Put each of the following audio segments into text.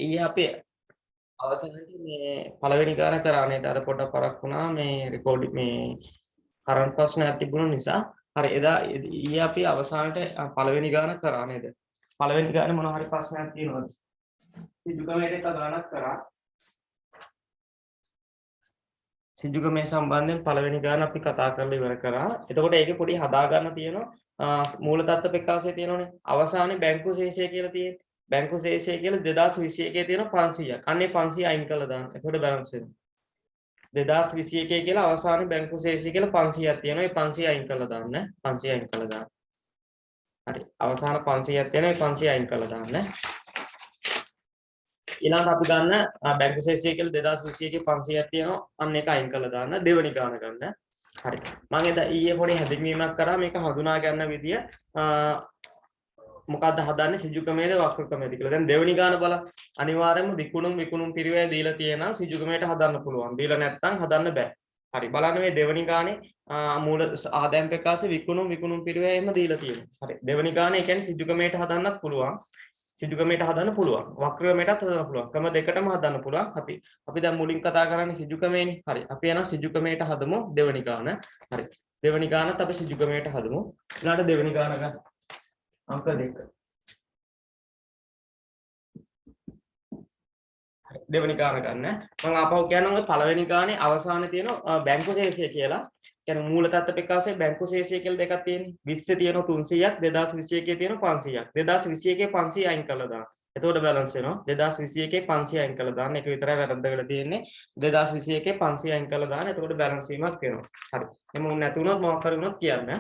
ඊයේ අපි අවසානයේ මේ පළවෙනි ගාන කරානේ අර පොඩ පරක් වුණා මේ රෙකෝඩින් මේ කරන්ට් ප්‍රශ්නයක් තිබුණ නිසා. හරි එදා ඊයේ අපි අවසානට පළවෙනි ගාන කරා නේද? පළවෙනි ගානේ මොනවා හරි ප්‍රශ්නයක් තියෙනවද? සිජුකමේට එක ගානක් කරා. සිජුකමේ සම්බන්ධයෙන් පළවෙනි ගාන අපි කතා කරලා ඉවර කරා. එතකොට ඒකේ පොඩි හදා ගන්න තියෙනවා මූල තත්ත්ව ප්‍රකාශය තියෙනවනේ. අවසානයේ බැංකු ශේෂය කියලා තියෙන්නේ. බැංකු ශේෂය කියලා 2021 තියෙනවා 500ක්. අන්නේ 500 අයින් කරලා දාන්න. එතකොට බැලන්ස් වෙනවා. 2021 කියලා අවසානයේ බැංකු ශේෂය කියලා 500ක් තියෙනවා. ඒ 500 අයින් කරලා දාන්න. 500 අයින් කරලා දාන්න. හරි. අවසාන 500ක් තියෙනවා. ඒ 500 අයින් කරලා දාන්න. ඊළඟට අපි ගන්න බැංකු ශේෂය කියලා 2021 500ක් තියෙනවා. අන්න ඒක අයින් කරලා දාන්න. දෙවෙනි ගාන ගන්න. හරි. මම එදා ඊයේ පොඩි හැඳින්වීමක් කරා මේක හඳුනා ගන්න විදිය මොකක්ද හදන්නේ සිජුකමේද වක්‍රකමේද කියලා. දැන් දෙවෙනි ගාන බලන්න. අනිවාර්යයෙන්ම විකුණුම් පිරිවැය දීලා තියෙනවා සිජුකමේට හදන්න පුළුවන්. දීලා නැත්නම් හදන්න බෑ. හරි. බලන්න මේ දෙවෙනි ගානේ මූල ආදායම් ප්‍රකාශ විකුණුම් පිරිවැය එහෙම දීලා තියෙනවා. හරි. දෙවෙනි ගානේ ඒ කියන්නේ සිජුකමේට හදන්නත් පුළුවන්. සිජුකමේට හදන්න පුළුවන්. වක්‍රකමේටත් හදන්න පුළුවන්. ක්‍රම දෙකටම හදන්න පුළුවන්. අපි දැන් මුලින් කතා කරන්නේ සිජුකමේනේ. හරි. අපි යනවා සිජුකමේට හදමු දෙවෙනි ගාන. හරි. දෙවෙනි ගානත් අපි සිජුකමේට හදමු. ඊළඟට දෙවෙනි ගාන ගන්න. अंक 2 දෙවෙනි ගාන ගන්න මම ආපහු කියනවා ඔය පළවෙනි ගානේ අවසානයේ තියෙන බැංකු ශේෂය කියලා කියන්නේ මූල තත්ත්ව ප්‍රකාශයේ බැංකු ශේෂය කියලා දෙකක් තියෙන්නේ 20 තියෙනවා 300ක් 2021 තියෙනවා 500ක් 2021 500 අයින් කළා දාන්න එතකොට බැලන්ස් වෙනවා 2021 500 අයින් කළා දාන්න ඒක විතරයි වැරද්ද වෙලා තියෙන්නේ 2021 500 අයින් කළා දාන්න එතකොට බැලන්ස් වීමක් වෙනවා හරි එහෙම නැති වුණොත් මොකක් හරි වුණොත් කියන්න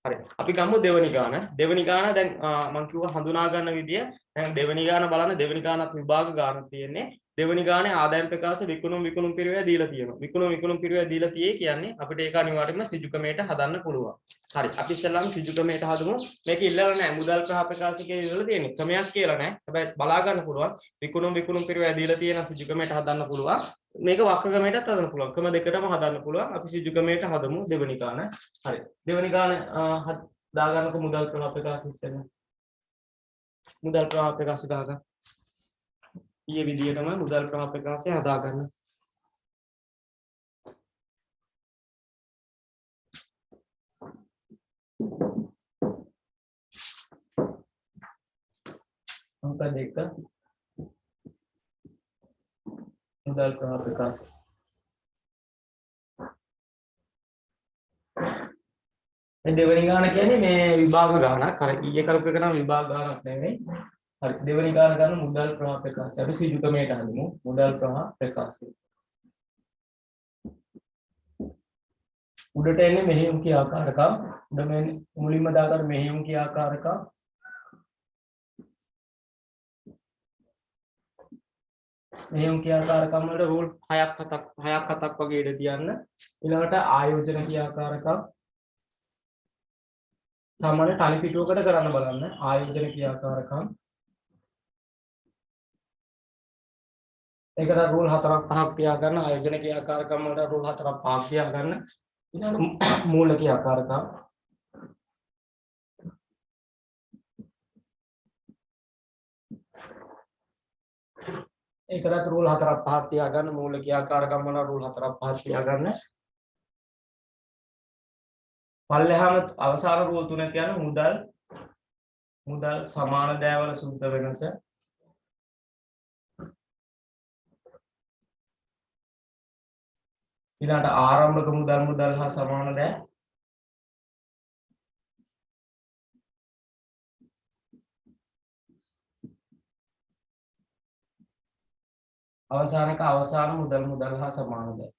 හරි අපි ගමු දෙවෙනි ගාන දැන් මම කිව්වා හඳුනා ගන්න විදිය දැන් දෙවෙනි ගාන බලන්න දෙවෙනි ගානත් විභාග ගානක් තියෙන්නේ දෙවෙනි ගානේ ආදායම් ප්‍රකාශ විකුණුම් පිරිවැය දීලා තියෙනවා විකුණුම් පිරිවැය දීලා තියෙයි කියන්නේ අපිට ඒක අනිවාර්යයෙන්ම සිජුකමේට හදන්න පුළුවන් හරි අපි ඉස්සෙල්ලාම සිජුකමේට හදමු මේක ඉල්ලලා නැහැ මුදල් ප්‍රහ ප්‍රකාශකයේ ඉල්ලලා තියෙන්නේ ක්‍රමයක් කියලා නැහැ හැබැයි බලා ගන්න පුළුවන් විකුණුම් පිරිවැය දීලා තියෙන සිජුකමේට හදන්න පුළුවන් මේක වක්‍රකමේටත් හදන්න පුළුවන් ක්‍රම දෙකටම හදන්න පුළුවන් අපි සිජුකමේට හදමු දෙවෙනි ගාන හරි දෙවෙනි ගාන දාගන්නකො මුදල් ප්‍රහ ප්‍රකාශ ඉස්සෙල්ලා මුදල් ප්‍රහ ප්‍රකාශ දාගන්න ඊයේ විදියටම මුදල් ප්‍රහ ප්‍රකාශය හදා ගන්න. अंक 2 මුදල් ප්‍රහ ප්‍රකාශය. මේ දෙවෙනි ගාන කියන්නේ මේ විභාග ගානක්. අර ඊයේ කරපු එක නම් විභාග ගානක් නෙවෙයි. හරි දෙවෙනි ගාන ගන්න මුදල් ප්‍රහ ප්‍රකාශය. අපි සිජුකමේට හදමු මුදල් ප්‍රහ ප්‍රකාශය. උඩට එන්නේ මෙහෙයුම් ක්‍රියාකාරකම්. උඩ මේ මුලින්ම දාගන්න මෙහෙයුම් ක්‍රියාකාරකම්. මෙහෙයුම් ක්‍රියාකාරකම් වල රූල් 6ක් 7ක් වගේ ඉඳ තියන්න. ඊළඟට ආයෝජන ක්‍රියාකාරකම්. සාමාන්‍ය තනි පිටුවකට කරන්න බලන්න ආයෝජන ක්‍රියාකාරකම්. ඒකට රූල් 4ක් 5ක් තියාගන්න ආයෝජන ක්‍රියාකාරකම් වලට රූල් 4ක් 5ක් තියාගන්න ඊළඟ මූල ක්‍රියාකාරකම් ඒකට රූල් 4ක් 5ක් තියාගන්න මූල ක්‍රියාකාරකම් වල රූල් 4ක් 5ක් තියාගන්න පල්ලෙහාම අවසාන රූල් 3 කියන්නේ මුදල් සමාන දෑවල සුද්ධ වෙනස ඊළඟට ආරම්භක මුදල් හා සමාන දෑ අවසාන මුදල් හා සමාන දෑ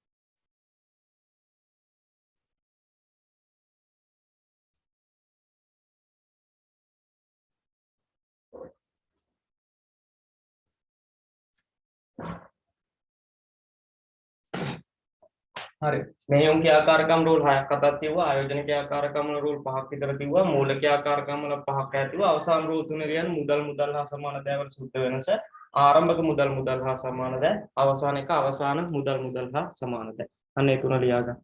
හරි මෙහෙයුම් ක්‍රියාකාරකම් රූල් 6ක් අතක් තියුවා ආයෝජන ක්‍රියාකාරකම් වල රූල් 5ක් විතර තියුවා මූල ක්‍රියාකාරකම් වල 5ක් ඇතුළු අවසාන රූල් 3 කියන්නේ මුදල් හා සමාන දෑවල සුද්ධ වෙනස ආරම්භක මුදල් හා සමාන දෑ අවසාන මුදල් හා සමාන දෑ අන්න ඒ තුන ලියා ගන්න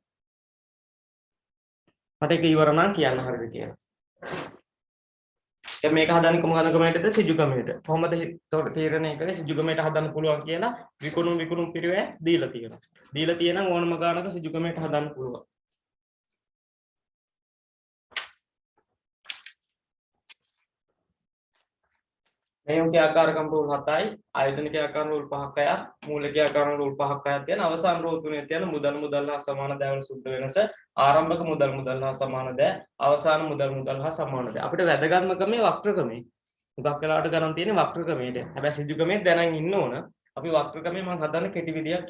මට ඒක ඉවර නම් කියන්න හරිද කියලා දැන් මේක හදන්නේ කොහොමද ක්‍රමයටද සිජු ක්‍රමයට. කොහොමද තීරණය කරන්නේ සිජු ක්‍රමයට හදන්න පුළුවන් කියලා විකුණුම් පිරිවැය දීලා තියෙනවා. දීලා තියෙන ඕනම ගානක සිජු ක්‍රමයට හදන්න පුළුවන්. මෙහෙම ක්‍රියාකාරකම් රූල් 7යි, ආයතන ක්‍රියාකාරකම් රූල් 5ක් අය, මූලික ක්‍රියාකාරකම් රූල් 5ක් අය තියෙන අවසාන රූල් තුනේ තියෙන මුදල් හා සමාන දෑ වල සුද්ධ වෙනස, ආරම්භක මුදල් හා සමාන දෑ, අවසාන මුදල් හා සමාන දෑ. අපිට වැදගත්ම ක්‍රමේ වක්‍ර ක්‍රමේ. හුඟක් වෙලාවට ගණන් තියෙන්නේ වක්‍ර ක්‍රමයට. හැබැයි සිජු ක්‍රමේ දැනන් ඉන්න ඕන. අපි වක්‍ර ක්‍රමේ මම හදන්න කෙටි විදියක්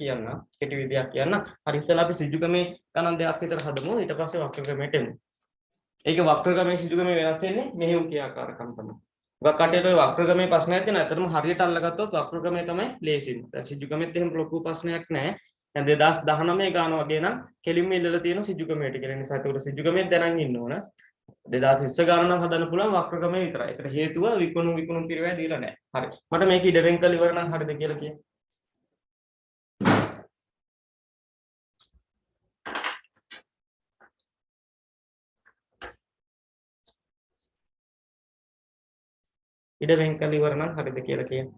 කියන්න. හරි ඉස්සෙල්ලා අපි සිජු ක්‍රමේ ගණන් දෙකක් විතර හදමු. ඊට පස්සේ වක්‍ර ක්‍රමයට එමු. ඒක වක්‍ර ක්‍රමේ සිජු ක්‍රමේ වෙනස් වෙන්නේ මෙහෙම ක්‍රියාකාරකම් තමයි. හුඟක් කටේට ඔය වක්‍ර ක්‍රමේ ප්‍රශ්නයක් තියෙනවා. අතරම හරියට අල්ලගත්තොත් වක්‍ර ක්‍රමේ තමයි ලේසියින්. දැන් සිජු ක්‍රමෙත් එහෙම ලොකු ප්‍රශ්නයක් නැහැ. දැන් 2019 ගාන වගේ නම් කෙලින්ම ඉල්ලලා තියෙන සිජු ක්‍රමයට කියලා. ඒ නිසා ඒක සිජු ක්‍රමෙත් දැනන් ඉන්න ඕන. 2020 ගාන නම් හදන්න පුළුවන් වක්‍ර ක්‍රමය විතරයි. ඒකට හේතුව විකුණුම් පිරිවැය දීලා නැහැ. හරි. මට මේක ඉඩ වෙන් කරලා ඉවර නම් හරිද කියලා කියන්න. ඉඩ වෙන් කරලා ඉවර නම් හරිද කියලා කියන්න.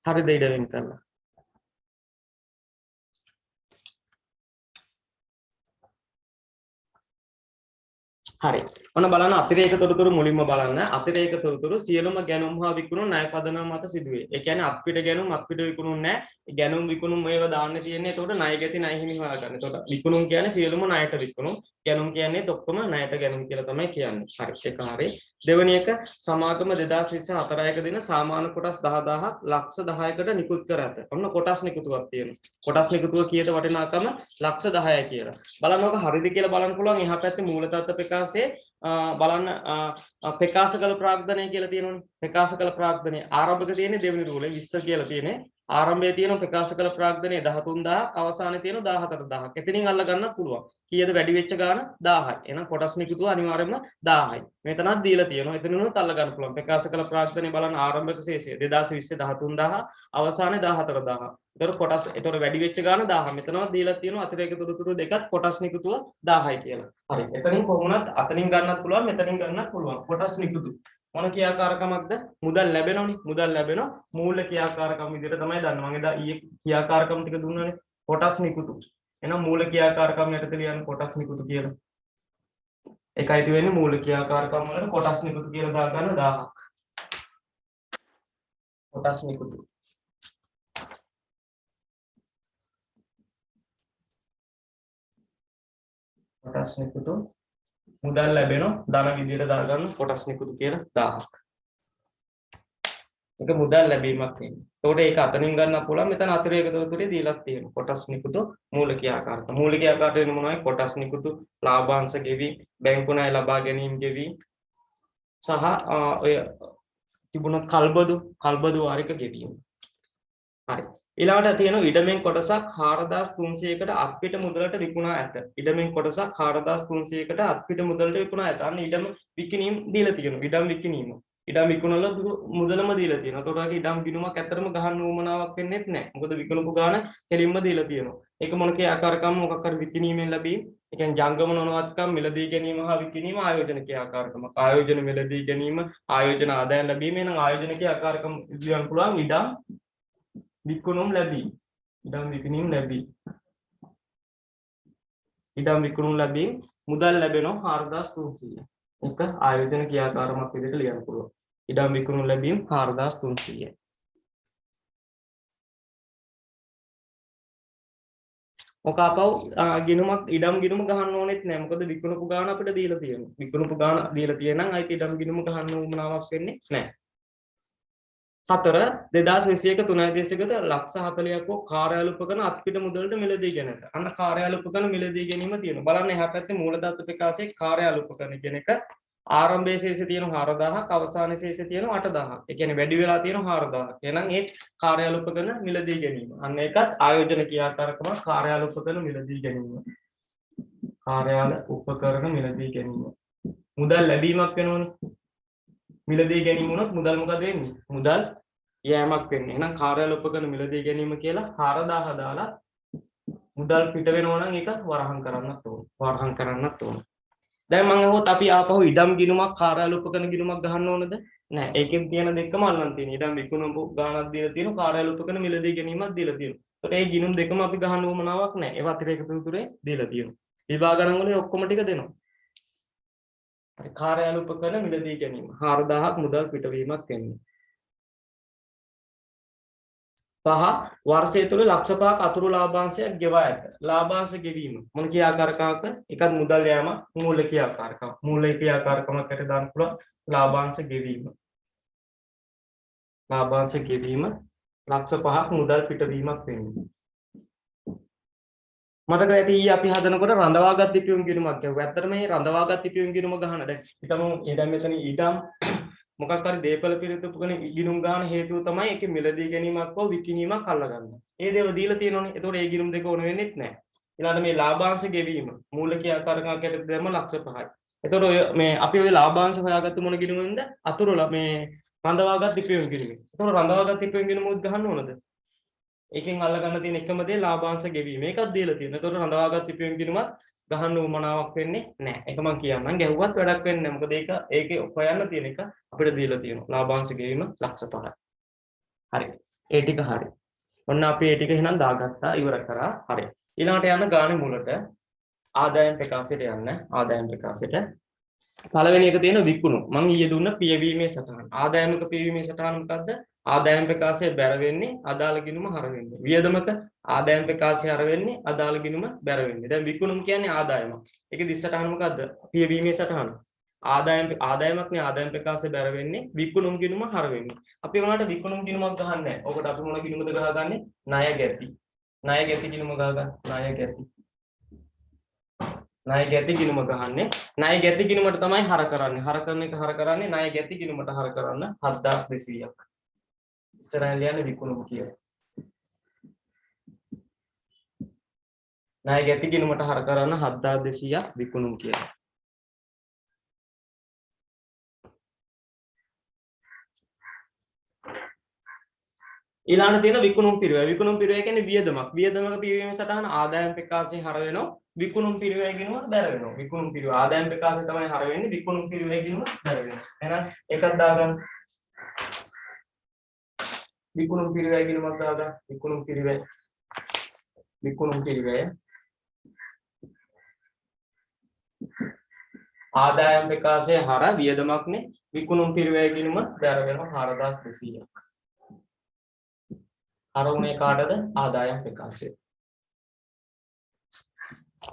හරිද ඉඩ වෙන් කරලා. හරි. ඔන්න බලන්න අතිරේක තොරතුරු මුලින්ම බලන්න. අතිරේක තොරතුරු සියලුම ගැනුම් හා විකුණුම් ණය පදනම මත සිදුවේ. ඒ කියන්නේ අපිට ගැනුම් අපිට විකුණුම් නැහැ. ගැනුම් විකුණුම් ඒවා දාන්න තියෙන්නේ. එතකොට ණය ගැති ණය හිමි හොයාගන්න. එතකොට විකුණුම් කියන්නේ සියලුම ණයට විකුණුම්. ගැනුම් කියන්නේ ඔක්කොම ණයට ගැනුම් කියලා තමයි කියන්නේ. හරි. ඒක හරි. දෙවෙනි එක සමාගම 2024 දින සාමාන්‍ය කොටස් 10000ක් ලක්ෂ 10කට නිකුත් කර ඇත. ඔන්න කොටස් නිකුතුවක් තියෙනවා. කොටස් නිකුතුව කීයද වටිනාකම ලක්ෂ 10යි කියලා. බලන්න ඔක හරිද කියලා බලන්න පුළුවන්. එහා පැත්තේ මූල තත්ත්ව ප්‍රකාශයේ බලන්න ප්‍රකාශ කළ ප්‍රාග්ධනය කියලා තියෙනවනේ. ප්‍රකාශ කළ ප්‍රාග්ධනය ආරම්භක තියෙන්නේ දෙවෙනි රූලේ 20 කියලා තියෙන්නේ. ආරම්භයේ තියෙන ප්‍රකාශ කළ ප්‍රාග්ධනය 13000ක් අවසානයේ තියෙන 14000ක්. එතනින් අල්ල ගන්නත් පුළුවන්. කීයද වැඩි වෙච්ච ගාන 1000යි. එහෙනම් කොටස් නිකුතුව අනිවාර්යයෙන්ම 1000යි. මෙතනත් දීලා තියෙනවා. එතනිනුත් අල්ල ගන්න පුළුවන්. ප්‍රකාශ කළ ප්‍රාග්ධනය බලන්න ආරම්භක ශේෂය 2020 13000 අවසානයේ 14000. ඒතර කොටස් ඒතර වැඩි වෙච්ච ගාන 1000. මෙතනවත් දීලා තියෙනවා අතිරේක තොරතුරු දෙකක් කොටස් නිකුතුව 1000යි කියලා. හරි. එතනින් කොහොමුණත් අතනින් ගන්නත් පුළුවන් මෙතනින් ගන්නත් පුළුවන්. කොටස් නිකුතු මොන ක්‍රියාකාරකමක්ද? මුදල් ලැබෙනවනේ. මුදල් ලැබෙනවා. මූල්‍ය ක්‍රියාකාරකම් විදිහට තමයි දන්නේ. මම එදා ඊයේ ක්‍රියාකාරකම් ටික දුන්නානේ. කොටස් නිකුතු. එහෙනම් මූල්‍ය ක්‍රියාකාරකම් යටතේ ලියන්න කොටස් නිකුතු කියලා. ඒකයි වෙන්නේ මූල්‍ය ක්‍රියාකාරකම් වල කොටස් නිකුතු කියලා දාගන්න 1000ක්. කොටස් නිකුතු. කොටස් නිකුතු මුදල් ලැබෙනවා ධන විදියට දාගන්න කොටස් නිකුතු කියලා 1000ක්. ඒක මුදල් ලැබීමක් නෙමෙයි. ඒකට ඒක අතනින් ගන්න පුළුවන්. මෙතන අතිරේක තොරතුරේ දීලා තියෙනවා. කොටස් නිකුතු මූලික ආකාරයට. මූලික ආකාරයට වෙන මොනවයි? කොටස් නිකුතු, ලාභාංශ ගෙවි, බැංකු ණය ලබා ගැනීම ගෙවි සහ ඔය තිබුණ කල්බදු වාරික ගෙවීම. හරි. ඊළඟට තියෙනවා ඉඩමෙන් කොටසක් 4300කට අත්පිට මුදලට විකුණා ඇත. ඉඩමෙන් කොටසක් 4300කට අත්පිට මුදලට විකුණා ඇත. අන්න ඉඩම විකිණීම දීලා තියෙනවා. ඉඩම් විකිණීම. ඉඩම් විකුණල මුදලම දීලා තියෙනවා. ඒකට වගේ ඉඩම් ගිණුමක් ඇත්තටම ගහන්න උවමනාවක් වෙන්නේත් නැහැ. මොකද විකුණපු ගාණ කෙලින්ම දීලා තියෙනවා. ඒක මොනකේ ආකාරකම් මොකක් හරි විකිණීමෙන් ලැබීම. ඒ කියන්නේ ජංගම නොනවත්කම් මිලදී ගැනීම හා විකිණීම ආයෝජන ක්‍රියාකාරකම. ආයෝජන මිලදී ගැනීම, ආයෝජන ආදායම් ලැබීම එනම් ආයෝජන ක්‍රියාකාරකම් ඉදිරියන් පුළුවන් ඉඩම් විකුණුම් ලැබී. ඉඩම් විකිණීම ලැබී. ඉඩම් විකුණුම් ලැබී මුදල් ලැබෙනවා 4300. එක ආයෝජන ක්‍රියාකාරකමක් විදිහට ලියන්න පුළුවන්. ඉඩම් විකුණුම් ලැබීම 4300. ඔක අපව ගිණුමක් ඉඩම් ගිණුම ගහන්න ඕනෙත් නෑ. මොකද විකුණපු ගාණ අපිට දීලා තියෙනවා. විකුණපු ගාණ දීලා තියෙනනම් අයිති ඉඩම් ගිණුම ගහන්න උවමනාවක් වෙන්නේ නෑ. 4 2021 3 දේශගත ලක්ෂ 40ක් වූ කාර්යාල උපකරණ අත්පිට මුදලට මිලදී ගැනීම. අන්න කාර්යාල උපකරණ මිලදී ගැනීම තියෙනවා. බලන්න එහා පැත්තේ මූලධාතු ප්‍රකාශයේ කාර්යාල උපකරණ කියන එක ආරම්භයේ ශේෂය තියෙනවා 4000ක් අවසානයේ ශේෂය තියෙනවා 8000ක්. ඒ කියන්නේ වැඩි වෙලා තියෙනවා 4000ක්. එහෙනම් ඒ කාර්යාල උපකරණ මිලදී ගැනීම. අන්න ඒකත් ආයෝජන ක්‍රියාකාරකම කාර්යාල උපකරණ මිලදී ගැනීම. කාර්යාල උපකරණ මිලදී ගැනීම. මුදල් ලැබීමක් වෙනවනේ. මිලදී ගැනීම වුණොත් මුදල් මොකද වෙන්නේ? මුදල් යෑමක් වෙන්නේ. එහෙනම් කාර්යාල උපකරණ මිලදී ගැනීම කියලා 4000 දාලා මුදල් පිට වෙනවා නම් ඒක වරහන් කරන්නත් ඕන. වරහන් කරන්නත් ඕන. දැන් මම අහුවොත් අපි ආපහු ඉඩම් ගිණුමක් කාර්යාල උපකරණ ගිණුමක් ගහන්න ඕනද? නෑ. ඒකෙන් තියෙන දෙකම අල්ලන් තියෙන. ඉඩම් විකුණපු ගාණක් දීලා තියෙනවා. කාර්යාල උපකරණ මිලදී ගැනීමක් දීලා තියෙනවා. ඒකට මේ ගිණුම් දෙකම අපි ගහන්න උවමනාවක් නෑ. ඒවා අතිරේක පිළිතුරේ දීලා තියෙනවා. විභාග ගණන් වල ඔක්කොම ටික දෙනවා. හරි. කාර්යාල උපකරණ මිලදී ගැනීම 4000ක් මුදල් පිටවීමක් වෙන්නේ. 5 වර්ෂය තුල ලක්ෂ 5ක අතුරු ලාභාංශයක් ගෙවා ඇත. ලාභාංශ ගෙවීම මොන ක්‍රියාකාරකමක? එකක් මුදල් යාම මූල්‍ය ක්‍රියාකාරකම. මූල්‍ය ක්‍රියාකාරකමකට දාන්න පුළුවන් ලාභාංශ ගෙවීම. ලාභාංශ ගෙවීම ලක්ෂ 5ක් මුදල් පිටවීමක් වෙන්නේ. මතක ඇති ඊයේ අපි හදනකොට රඳවාගත් ඉපයුම් ගිණුමක් කියුවා. ඇත්තටම මේ රඳවාගත් ඉපයුම් ගිණුම ගහන දැන් හිතමු ඊඩම් මෙතන ඊඩම් මොකක් හරි දේපල පිරිතුපුකන ගිණුම් ගන්න හේතුව තමයි ඒකේ මිලදී ගැනීමක් හෝ විකිණීමක් අල්ලගන්න. ඒ දේව දීලා තියෙනවනේ. ඒතකොට ඒ ගිණුම් දෙක ඕන වෙන්නේත් නැහැ. ඊළඟට මේ ලාභාංශ ගෙවීම මූලික ක්‍රියාකාරකමකට දෙම ලක්ෂ 5යි. ඒතකොට ඔය මේ අපි ඔය ලාභාංශ හොයාගත්ත මොන ගිණුමෙන්ද? අතුරු මේ රඳවාගත් ඉපයුම් ගිණුම. ඒතකොට රඳවාගත් ඉපයුම් ගිණුම උත් ගහන්න ඕනද? ඒකෙන් අල්ලගන්න තියෙන එකම දේ ලාභාංශ ගෙවීම. ඒකත් දීලා තියෙනවා. ඒතකොට රඳවාගත් ඉපයුම් ගිණුමත් ගහන්න උවමනාවක් වෙන්නේ නැහැ. ඒක මම කියන්නම්. ගැහුවත් වැඩක් වෙන්නේ නැහැ. මොකද ඒකේ හොයන්න තියෙන එක අපිට දීලා තියෙනවා. ලාභාංශ ගෙවීම ලක්ෂ 5යි. හරි. ඒ ටික හරි. ඔන්න අපි ඒ ටික එහෙනම් දාගත්තා ඉවර කරා. හරි. ඊළඟට යන්න ගානේ මුලට ආදායම් ප්‍රකාශයට යන්න. ආදායම් ප්‍රකාශයට පළවෙනි එක තියෙන විකුණුම්. මම ඊයේ දුන්න පියවීමේ සටහන. ආදායමක පියවීමේ සටහන මොකද්ද? ආදායම් ප්‍රකාශය බැර වෙන්නේ අදාළ ගිණුම හර වෙන්නේ. වියදමක ආදායම් ප්‍රකාශය හර වෙන්නේ අදාළ ගිණුම බැර වෙන්නේ. දැන් විකුණුම් කියන්නේ ආදායමක්. ඒකේ දිස් සටහන මොකද්ද? පියවීමේ සටහන. ආදායමක් නේ ආදායම් ප්‍රකාශය බැර වෙන්නේ විකුණුම් ගිණුම හර වෙන්නේ. අපි උනාට විකුණුම් ගිණුමක් ගහන්නේ නැහැ. ඔකට අපි මොන ගිණුමද ගහගන්නේ? ණය ගැති. ණය ගැති ගිණුම ගහගන්න. ණය ගැති. ණය ගැති ගිණුම ගහන්නේ. ණය ගැති ගිණුමට තමයි හර කරන්නේ. හර කරන එක හර කරන්නේ ණය ගැති ගිණුමට හර කරන්න 7200ක්. ඉස්සරහින් ලියන්නේ විකුණුම කියලා. ණය ගැති ගිණුමට හර කරන්න 7200ක් විකුණුම් කියලා. ඊළඟට තියෙන විකුණුම් පිරිවැය. විකුණුම් පිරිවැය කියන්නේ වියදමක්. වියදමක පිරිවීමේ සටහන ආදායම් ප්‍රකාශය හර වෙනවා. විකුණුම් පිරිවැය ගිණුම බැර වෙනවා. විකුණුම් පිරිවැය ආදායම් ප්‍රකාශය තමයි හර වෙන්නේ. විකුණුම් පිරිවැය ගිණුම බැර වෙනවා. එහෙනම් එකක් දාගන්න. විකුණුම් පිරිවැය ගිණුමක් දාගන්න. විකුණුම් පිරිවැය. විකුණුම් පිරිවැය. ආදායම් ප්‍රකාශය හර වියදමක්නේ. විකුණුම් පිරිවැය ගිණුම බැර වෙනවා 4200ක්. අර උනේ කාටද? ආදායම් ප්‍රකාශය.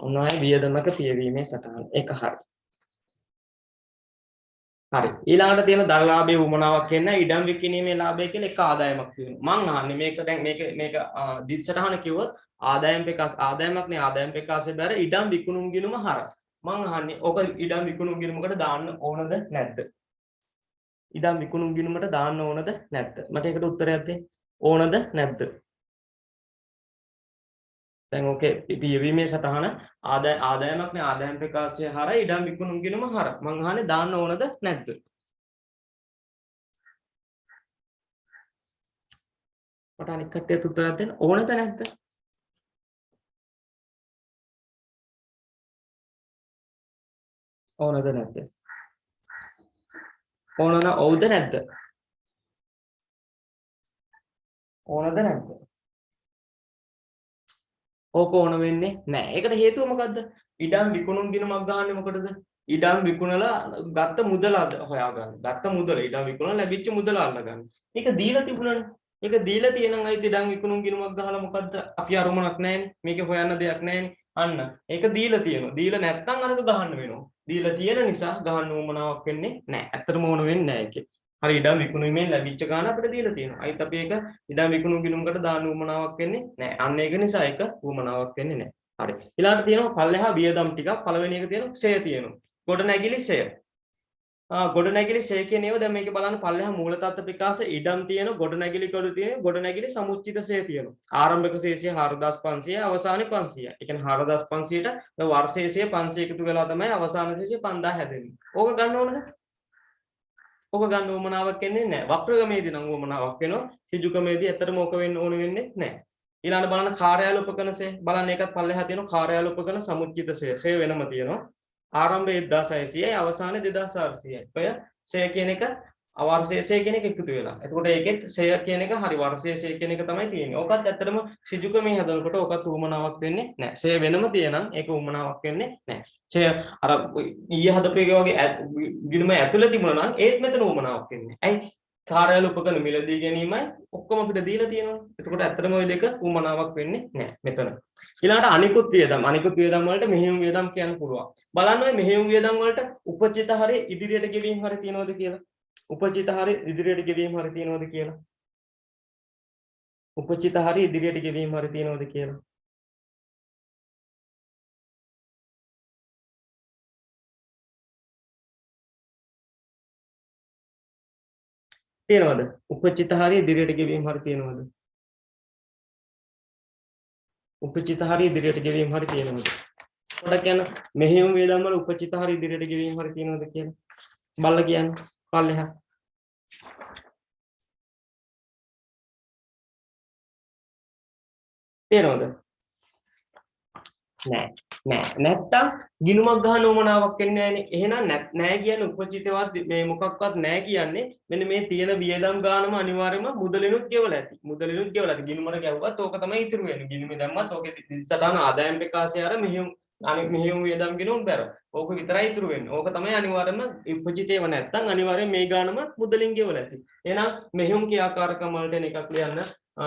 උනායි වියදමක පියවීමේ සටහන. ඒක හරි. හරි. ඊළඟට තියෙන දල ලාභයේ උමනාවක් කියන ඉඩම් විකිණීමේ ලාභය කියලා එක ආදායමක් තියෙනවා. මං අහන්නේ මේක දැන් මේක දිස් සටහන කිව්වොත් ආදායමක් නේ ආදායම් ප්‍රකාශය බැර ඉඩම් විකුණුම් ගිණුම හර. මං අහන්නේ ඔක ඉඩම් විකුණුම් ගිණුමකට දාන්න ඕනද නැද්ද? ඉඩම් විකුණුම් ගිණුමට දාන්න ඕනද නැද්ද? මට ඒකට උත්තරයක් දෙන්න. ඕනද නැද්ද? දැන් ඕකේ පියවීමේ සටහන ආදායමක් නේ ආදායම් ප්‍රකාශය හර ඉඩම් විකුණුම් ගිණුම හර. මං අහන්නේ දාන්න ඕනද නැද්ද? මට අනිත් කට්ටියත් උත්තරයක් දෙන්න. ඕනද නැද්ද? ඕනද නැද්ද? ඕන නම් ඔව්ද නැද්ද? ඕනද නැද්ද? ඕක ඕන වෙන්නේ නැහැ. ඒකට හේතුව මොකද්ද? ඉඩම් විකුණුම් ගිණුමක් ගහන්නේ මොකටද? ඉඩම් විකුණලා ගත්ත මුදල හොයාගන්න. ගත්ත මුදල ඉඩම් විකුණලා ලැබිච්ච මුදල අල්ලගන්න. මේක දීලා තිබුණානේ. ඒක දීලා තියෙනම් අයිති ඉඩම් විකුණුම් ගිණුමක් ගහලා මොකද්ද? අපි අරමුණක් නැහැනේ. මේකේ හොයන්න දෙයක් නැහැනේ. අන්න. ඒක දීලා තියෙනවා. දීලා නැත්තම් අරක ගහන්න වෙනවා. දීලා තියෙන නිසා ගහන්න උවමනාවක් වෙන්නේ නැහැ. ඇත්තටම ඕන වෙන්නේ නැහැ ඒකේ. හරි ඉඩම් විකුණීමෙන් ලැබිච්ච ගාණ අපිට දීලා තියෙනවා. අයිත් අපි ඒක ඉඩම් විකුණුම් ගිණුමකට දාන්න උවමනාවක් වෙන්නේ නැහැ. අන්න ඒක නිසා ඒක උවමනාවක් වෙන්නේ නැහැ. හරි. ඊළඟට තියෙනවා පල්ලෙහා වියදම් ටිකක්. පළවෙනි එක තියෙනවා ක්ෂය තියෙනවා. ගොඩනැගිලි ක්ෂය. ගොඩනැගිලි ක්ෂය කියන ඒවා දැන් මේක බලන්න පල්ලෙහා මූල තත්ත්ව ප්‍රකාශ ඉඩම් තියෙනවා. ගොඩනැගිලි කොට තියෙනවා. ගොඩනැගිලි සමුච්චිත ක්ෂය තියෙනවා. ආරම්භක ශේෂය 4500යි අවසානයේ 500යි. ඒ කියන්නේ 4500ට වර්ෂයේ 500 එකතු වෙලා තමයි අවසාන ශේෂය 5000 හැදෙන්නේ. ඕක ගන්න ඕනද? ඔක ගන්න උවමනාවක් වෙන්නේ නැහැ. වක්‍රගමේදී නම් උවමනාවක් වෙනවා. සිජුකමේදී ඇත්තටම ඕක වෙන්න ඕන වෙන්නේ නැහැ. ඊළඟට බලන්න කාර්යාල උපකරණසේ බලන්න ඒකත් පල්ලෙහා තියෙනවා කාර්යාල උපකරණ සමුච්චිත සේ වෙනම තියෙනවා. ආරම්භය 1600යි අවසානයේ 2400යි. ඔය සේ කියන එක වර්ෂයේ කියන එක එකතු වෙලා. එතකොට ඒකෙත් සේ කියන එක හරි වර්ෂයේ සේ කියන එක තමයි තියෙන්නේ. ඕකත් ඇත්තටම සිජුකමේ හදනකොට ඕකත් උවමනාවක් වෙන්නේ නැහැ. සේ වෙනම තියෙනම් ඒක උවමනාවක් වෙන්නේ නැහැ. සේ අර ඊයේ හදපේක වගේ ගිණුම ඇතුළේ තිබුණා නම් ඒත් මෙතන උවමනාවක් වෙන්නේ. ඇයි? කාර්යාල උපකරණ මිලදී ගැනීමයි ඔක්කොම අපිට දීලා තියෙනවා. එතකොට ඇත්තටම ওই දෙක උවමනාවක් වෙන්නේ නැහැ මෙතන. ඊළඟට අනිකුත් වියදම් වලට මෙහෙයුම් වියදම් කියන්න පුළුවන්. බලන්න ඔය මෙහෙයුම් වියදම් වලට උපචිත හරි ඉදිරියට ගෙවීම හරි තියනවද කියලා. උපචිත හරි ඉදිරියට ගෙවීම හරි තියනවද කියලා. උපචිත හරි ඉදිරියට ගෙවීම හරි තියනවද කියලා. තියනවද? උපචිත හරි ඉදිරියට ගෙවීම හරි තියනවද? උපචිත හරි ඉදිරියට ගෙවීම හරි තියනවද? පොඩ්ඩක් කියන්න මෙහෙයුම් වේදම් වල උපචිත හරි ඉදිරියට ගෙවීම හරි තියනවද කියලා. බලලා කියන්න. පල්ලෙහා. තියනවද? නෑ. නැත්තම් ගිණුමක් ගන්න උවමනාවක් වෙන්නේ නෑනේ. එහෙනම් නෑ කියන්නේ උපචිතවත් මේ මොකක්වත් නෑ කියන්නේ මෙන්න මේ තියෙන වියදම් ගානම අනිවාර්යයෙන්ම මුදලිනුත් ගෙවලා ඇති. ගිණුමර ගැව්වත් ඕක තමයි ඉතුරු වෙන්නේ. ගිණුමේ දැම්මත් ඕකේ 30 ආදායම් ප්‍රකාශය අර මෙහෙයුම් අනිත් මෙහෙයුම් වියදම් ගිණුම් බැර. ඕක විතරයි ඉතුරු වෙන්නේ. ඕක තමයි අනිවාර්යයෙන්ම උපචිතේව නැත්තම් අනිවාර්යයෙන් මේ ගානම මුදලින් ගෙවලා ඇති. එහෙනම් මෙහෙයුම් ක්‍රියාකාරකම් වලට එකක් ලියන්න.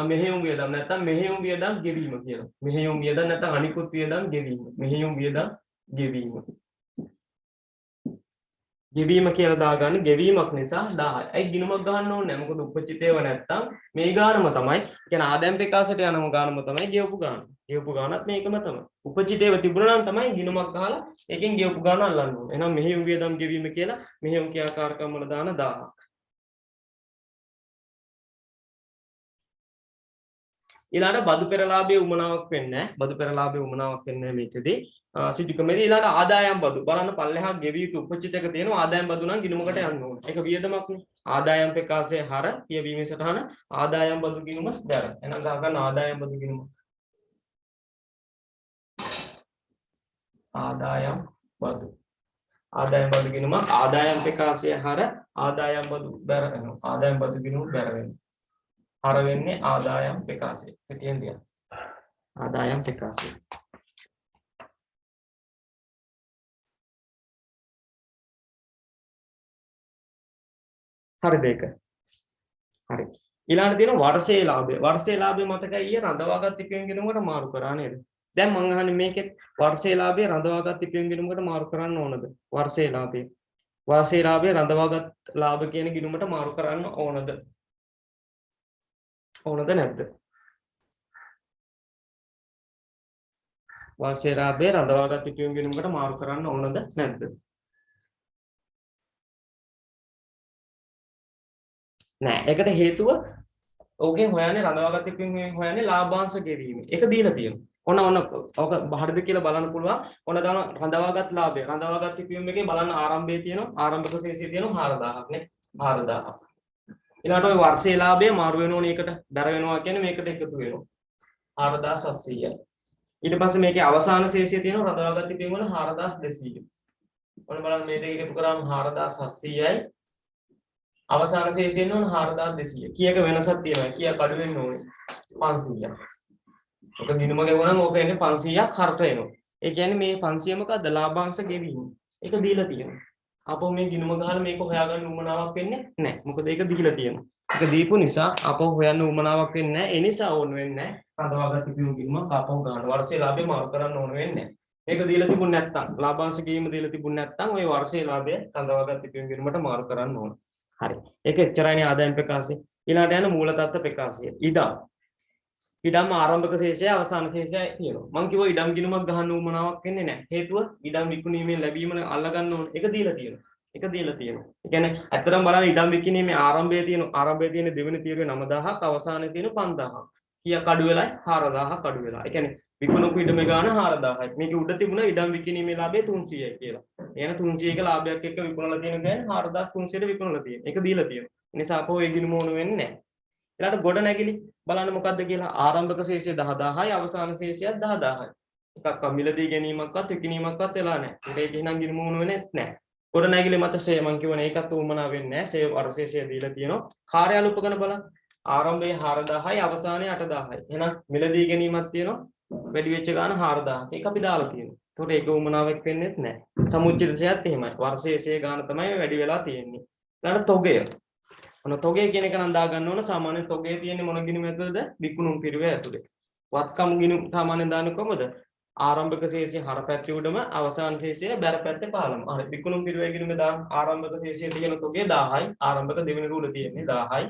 මෙහෙයුම් වියදම් නැත්තම් මෙහෙයුම් වියදම් ගෙවීම කියලා. මෙහෙයුම් වියදම් නැත්තම් අනිකුත් වියදම් ගෙවීම. මෙහෙයුම් වියදම් ගෙවීම. ගෙවීම කියලා දාගන්න ගෙවීමක් නිසා 1000යි. ඒ ගිණුමක් ගන්න ඕනේ නැහැ. මොකද උපචිතේව නැත්තම් මේ ගානම තමයි. කියන්නේ ආදායම් ප්‍රකාශයට යනම ගානම තමයි ගෙවපු ගාන. ගෙවපු ගානත් මේකම තමයි. උපචිතේව තිබුණා නම් තමයි ගිණුමක් ගහලා ඒකෙන් ගෙවපු ගාන අල්ලන්න ඕනේ. එහෙනම් මෙහෙයුම් වියදම් ගෙවීම කියලා මෙහෙයුම් ක්‍රියාකාරකම් වල දාන 1000ක්. ඊළඟට බදු පෙරලාභයේ උමනාවක් වෙන්නේ නැහැ. බදු පෙරලාභයේ උමනාවක් වෙන්නේ නැහැ මේකෙදී. සිදුකමේදී ඊළඟට ආදායම් බදු බලන්න පල්ලෙහා ගෙවිය යුතු උපචිතක තියෙනවා. ආදායම් බදු නම් ගිණුමකට යන්න ඕනේ. ඒක වියදමක්නේ. ආදායම් ප්‍රකාශයේ හර කියවීමේ සටහන ආදායම් බදු ගිණුම දැර. එහෙනම් ගන්න ආදායම් බදු ගිණුම. ආදායම් බදු. ආදායම් බදු ගිණුම ආදායම් ප්‍රකාශයේ හර ආදායම් බදු දැර වෙනවා. ආදායම් බදු ගිණුම දැර වෙනවා. හර වෙන්නේ ආදායම් ප්‍රකාශය. පිටියෙන් දියන. ආදායම් ප්‍රකාශය. හරිද ඒක? හරි. ඊළඟට තියෙන වර්ෂයේ ලාභය. වර්ෂයේ ලාභය මතකයි ඊයේ රඳවාගත් ඉපයුම් ගිණුමකට මාරු කරා නේද? දැන් මම අහන්නේ මේකෙත් වර්ෂයේ ලාභය රඳවාගත් ඉපයුම් ගිණුමකට මාරු කරන්න ඕනද? වර්ෂයේ ලාභය. වර්ෂයේ ලාභය රඳවාගත් ලාභ කියන ගිණුමට මාරු කරන්න ඕනද? ඕනද නැද්ද? වර්ෂයේ ලාභය රඳවාගත් ඉපයුම් ගිණුමකට මාරු කරන්න ඕනද නැද්ද? නෑ. ඒකට හේතුව ඕකෙන් හොයන්නේ රඳවාගත් ඉපයුම් හොයන්නේ ලාභාංශ ගෙවීම. ඒක දීලා තියෙනවා. ඔන්න ඕක හරිද කියලා බලන්න පුළුවන්. ඔන්න දාන රඳවාගත් ලාභය. රඳවාගත් ඉපයුම් එකේ බලන්න ආරම්භයේ තියෙනවා. ආරම්භක ශේෂය තියෙනවා 4000ක් නේ. 4000ක්. ඊළඟට ඔය වර්ෂයේ ලාභය මාරු වෙනෝනේ ඒකට බැර වෙනවා කියන්නේ මේකට එකතු වෙනවා 4700යි. ඊට පස්සේ මේකේ අවසාන ශේෂය තියෙනවා රඳවාගත් ඉපයුම් වල 4200. ඔන්න බලන්න මේ දෙක එකතු කරාම 4700යි. අවසාන ශේෂයෙන් ඕන 4200. කීයක වෙනසක් තියෙනවා? කීයක් අඩු වෙන්න ඕනේ? 500ක්. ඔක ගිණුම ගෙවුනම ඕක එන්නේ 500ක් හරට එනවා. ඒ කියන්නේ මේ 500 මොකද්ද? ලාභාංශ ගෙවීම. ඒක දීලා තියෙනවා. අපෝ මේ ගිණුම ගහලා මේක හොයාගන්න උවමනාවක් වෙන්නේ නැහැ. මොකද ඒක දීලා තියෙනවා. ඒක දීපු නිසා අපෝ හොයන්න උවමනාවක් වෙන්නේ නැහැ. ඒ නිසා ඕන වෙන්නේ නැහැ. රඳවාගත් ඉපයුම් ගිණුම අපෝ ගන්න. වර්ෂයේ ලාභය මාරු කරන්න ඕන වෙන්නේ නැහැ. මේක දීලා තිබුණ නැත්නම් ලාභාංශ ගෙවීම දීලා තිබුණ නැත්නම් ওই වර්ෂයේ ලාභය රඳවාගත් ඉපයුම් ගිණුමට මාරු කරන්න ඕන. හරි. ඒක එච්චරයිනේ ආදායම් ප්‍රකාශය. ඊළඟට යන මූල තත්ත්ව ප්‍රකාශය. ඉඩම් ආරම්භක ශේෂය අවසාන ශේෂය තියෙනවා. මම කිව්වා ඉඩම් ගිණුමක් ගහන්න උවමනාවක් වෙන්නේ නැහැ. හේතුව ඉඩම් විකුණීමේ ලැබීම අල්ලගන්න ඕන. ඒක දීලා තියෙනවා. ඒ කියන්නේ ඇත්තටම බලන්න ඉඩම් විකිණීමේ ආරම්භයේ තියෙන දෙවෙනි තීරුවේ 9000ක් අවසානයේ තියෙන 5000ක්. කීයක් අඩු වෙලායි? 4000ක් අඩු වෙලා. ඒ කියන්නේ විකුණපු ඉඩමේ ගාණ 4000යි. මේකේ උඩ තිබුණා ඉඩම් විකිණීමේ ලාභය 300යි කියලා. එන 300ක ලාභයක් එක්ක විකුණලා තියෙන කියන්නේ 4300ට විකුණලා තියෙන. ඒක දීලා තියෙනවා. ඒ නිසා අපෝ ඒ ගිණුම ඕන වෙන්නේ නැහැ. ඊළඟට ගොඩ නැගිලි බලන්න මොකද්ද කියලා ආරම්භක ශේෂය 10000යි අවසාන ශේෂයත් 10000යි. එකක් මිලදී ගැනීමක්වත් විකිණීමක්වත් වෙලා නැහැ. ඒක එහෙනම් ගිණුම ඕන වෙන්නේ නැහැ. ගොඩ නැගිලි මත ෂේ මං කියවනේ ඒකත් උමනා වෙන්නේ නැහැ. ෂේ වර්ෂයේ දීලා තියෙනවා. කාර්යාල උපකරණ බලන්න. ආරම්භයේ 4000යි අවසානයේ 8000යි. එහෙනම් මිලදී ගැනීමක් තියෙනවා. වැඩි වෙච්ච ගාන 4000. ඒක අපි දාලා තියෙනවා. ඒකට ඒක උමනාවක් වෙන්නේත් නැහැ. සමුච්චිත ෂේයත් එහෙමයි. වර්ෂයේ ෂේ ගාන තමයි වැඩි වෙලා තියෙන්නේ. ඊළඟට තොගය. ඔන්න තොගය කියන එක නම් දා ගන්න ඕන. සාමාන්‍ය තොගය තියෙන්නේ මොන ගිණුම ඇතුළේද? විකුණුම් පිරිවේ ඇතුළේ. වත්කම් ගිණුම් සාමාන්‍යයෙන් දාන්නේ කොහමද? ආරම්භක ශේෂය හරපැත්තේ උඩම අවසාන ශේෂය බැර පැත්තේ පහළම. හරි. විකුණුම් පිරිවේ ගිණුමේ දාන ආරම්භක ශේෂය තියෙන තොගේ 1000යි. ආරම්භක දෙවෙනි රූල තියෙන්නේ 1000යි.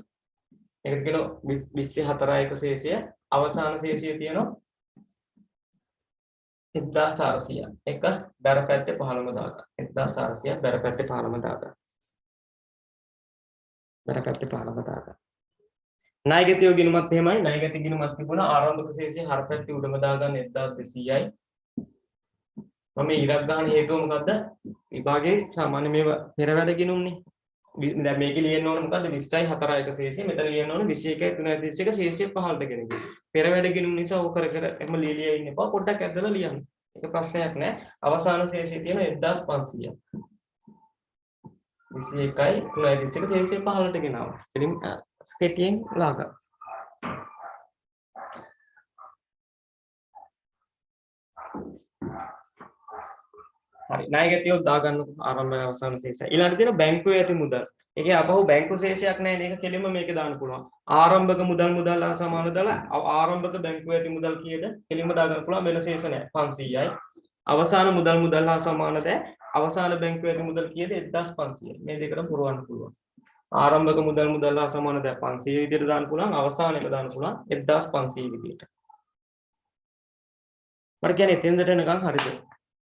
ඒකට කියනවා 24 එක ශේෂය. අවසාන ශේෂය තියෙනවා 1400. එක බැර පැත්තේ පහළම දාගන්න. 1400 බැර පැත්තේ පහළම දාගන්න. බැර පැත්තේ පහළම දාගන්න. ණයගතිය ගිණුමත් එහෙමයි. ණයගතිය ගිණුමත් තිබුණා ආරම්භක ශේෂය හරපැත්තේ උඩම දාගන්න 1200යි. මම ඉරක් ගන්න හේතුව මොකද්ද? විභාගයේ සාමාන්‍ය මේවා පෙරවැඩ ගිණුම්නේ. දැන් මේකේ ලියන්න ඕන මොකද්ද? 20යි 4යි එක ශේෂය. මෙතන ලියන්න ඕන 21යි 3යි 31 ශේෂය 15ට ගෙන. පෙරවැඩ ගිණුම් නිසා ඕක කර කර එම ලියලිය ඉන්න එපා. පොඩ්ඩක් ඇදලා ලියන්න. ඒක ප්‍රශ්නයක් නෑ. අවසාන ශේෂය තියෙන 1500යි. 21යි 3යි 31 ශේෂය 15ට ගෙනාවා. ඉතින් ස්කෙටියෙන් ලාගා. හරි ණයගතියෝ දාගන්නකො ආරම්භය අවසාන ශේෂය. ඊළඟට තියෙන බැංකුවේ ඇති මුදල්. ඒකේ අපහු බැංකු ශේෂයක් නැහැ නේ. ඒක කෙලින්ම මේකේ දාන්න පුළුවන්. ආරම්භක මුදල් හා සමාන දාලා ආරම්භක බැංකුවේ ඇති මුදල් කීයද? කෙලින්ම දාගන්න පුළුවන්. වෙන ශේෂ නැහැ. 500යි. අවසාන මුදල් හා සමාන ද අවසාන බැංකුවේ ඇති මුදල් කීයද? 1500යි. මේ දෙකටම පුරවන්න පුළුවන්. ආරම්භක මුදල් හා සමාන ද 500 විදිහට දාන්න පුළුවන්. අවසාන එක දාන්න පුළුවන් 1500 විදිහට. මට කියන්නේ එතෙන්දට එනකන් හරිද?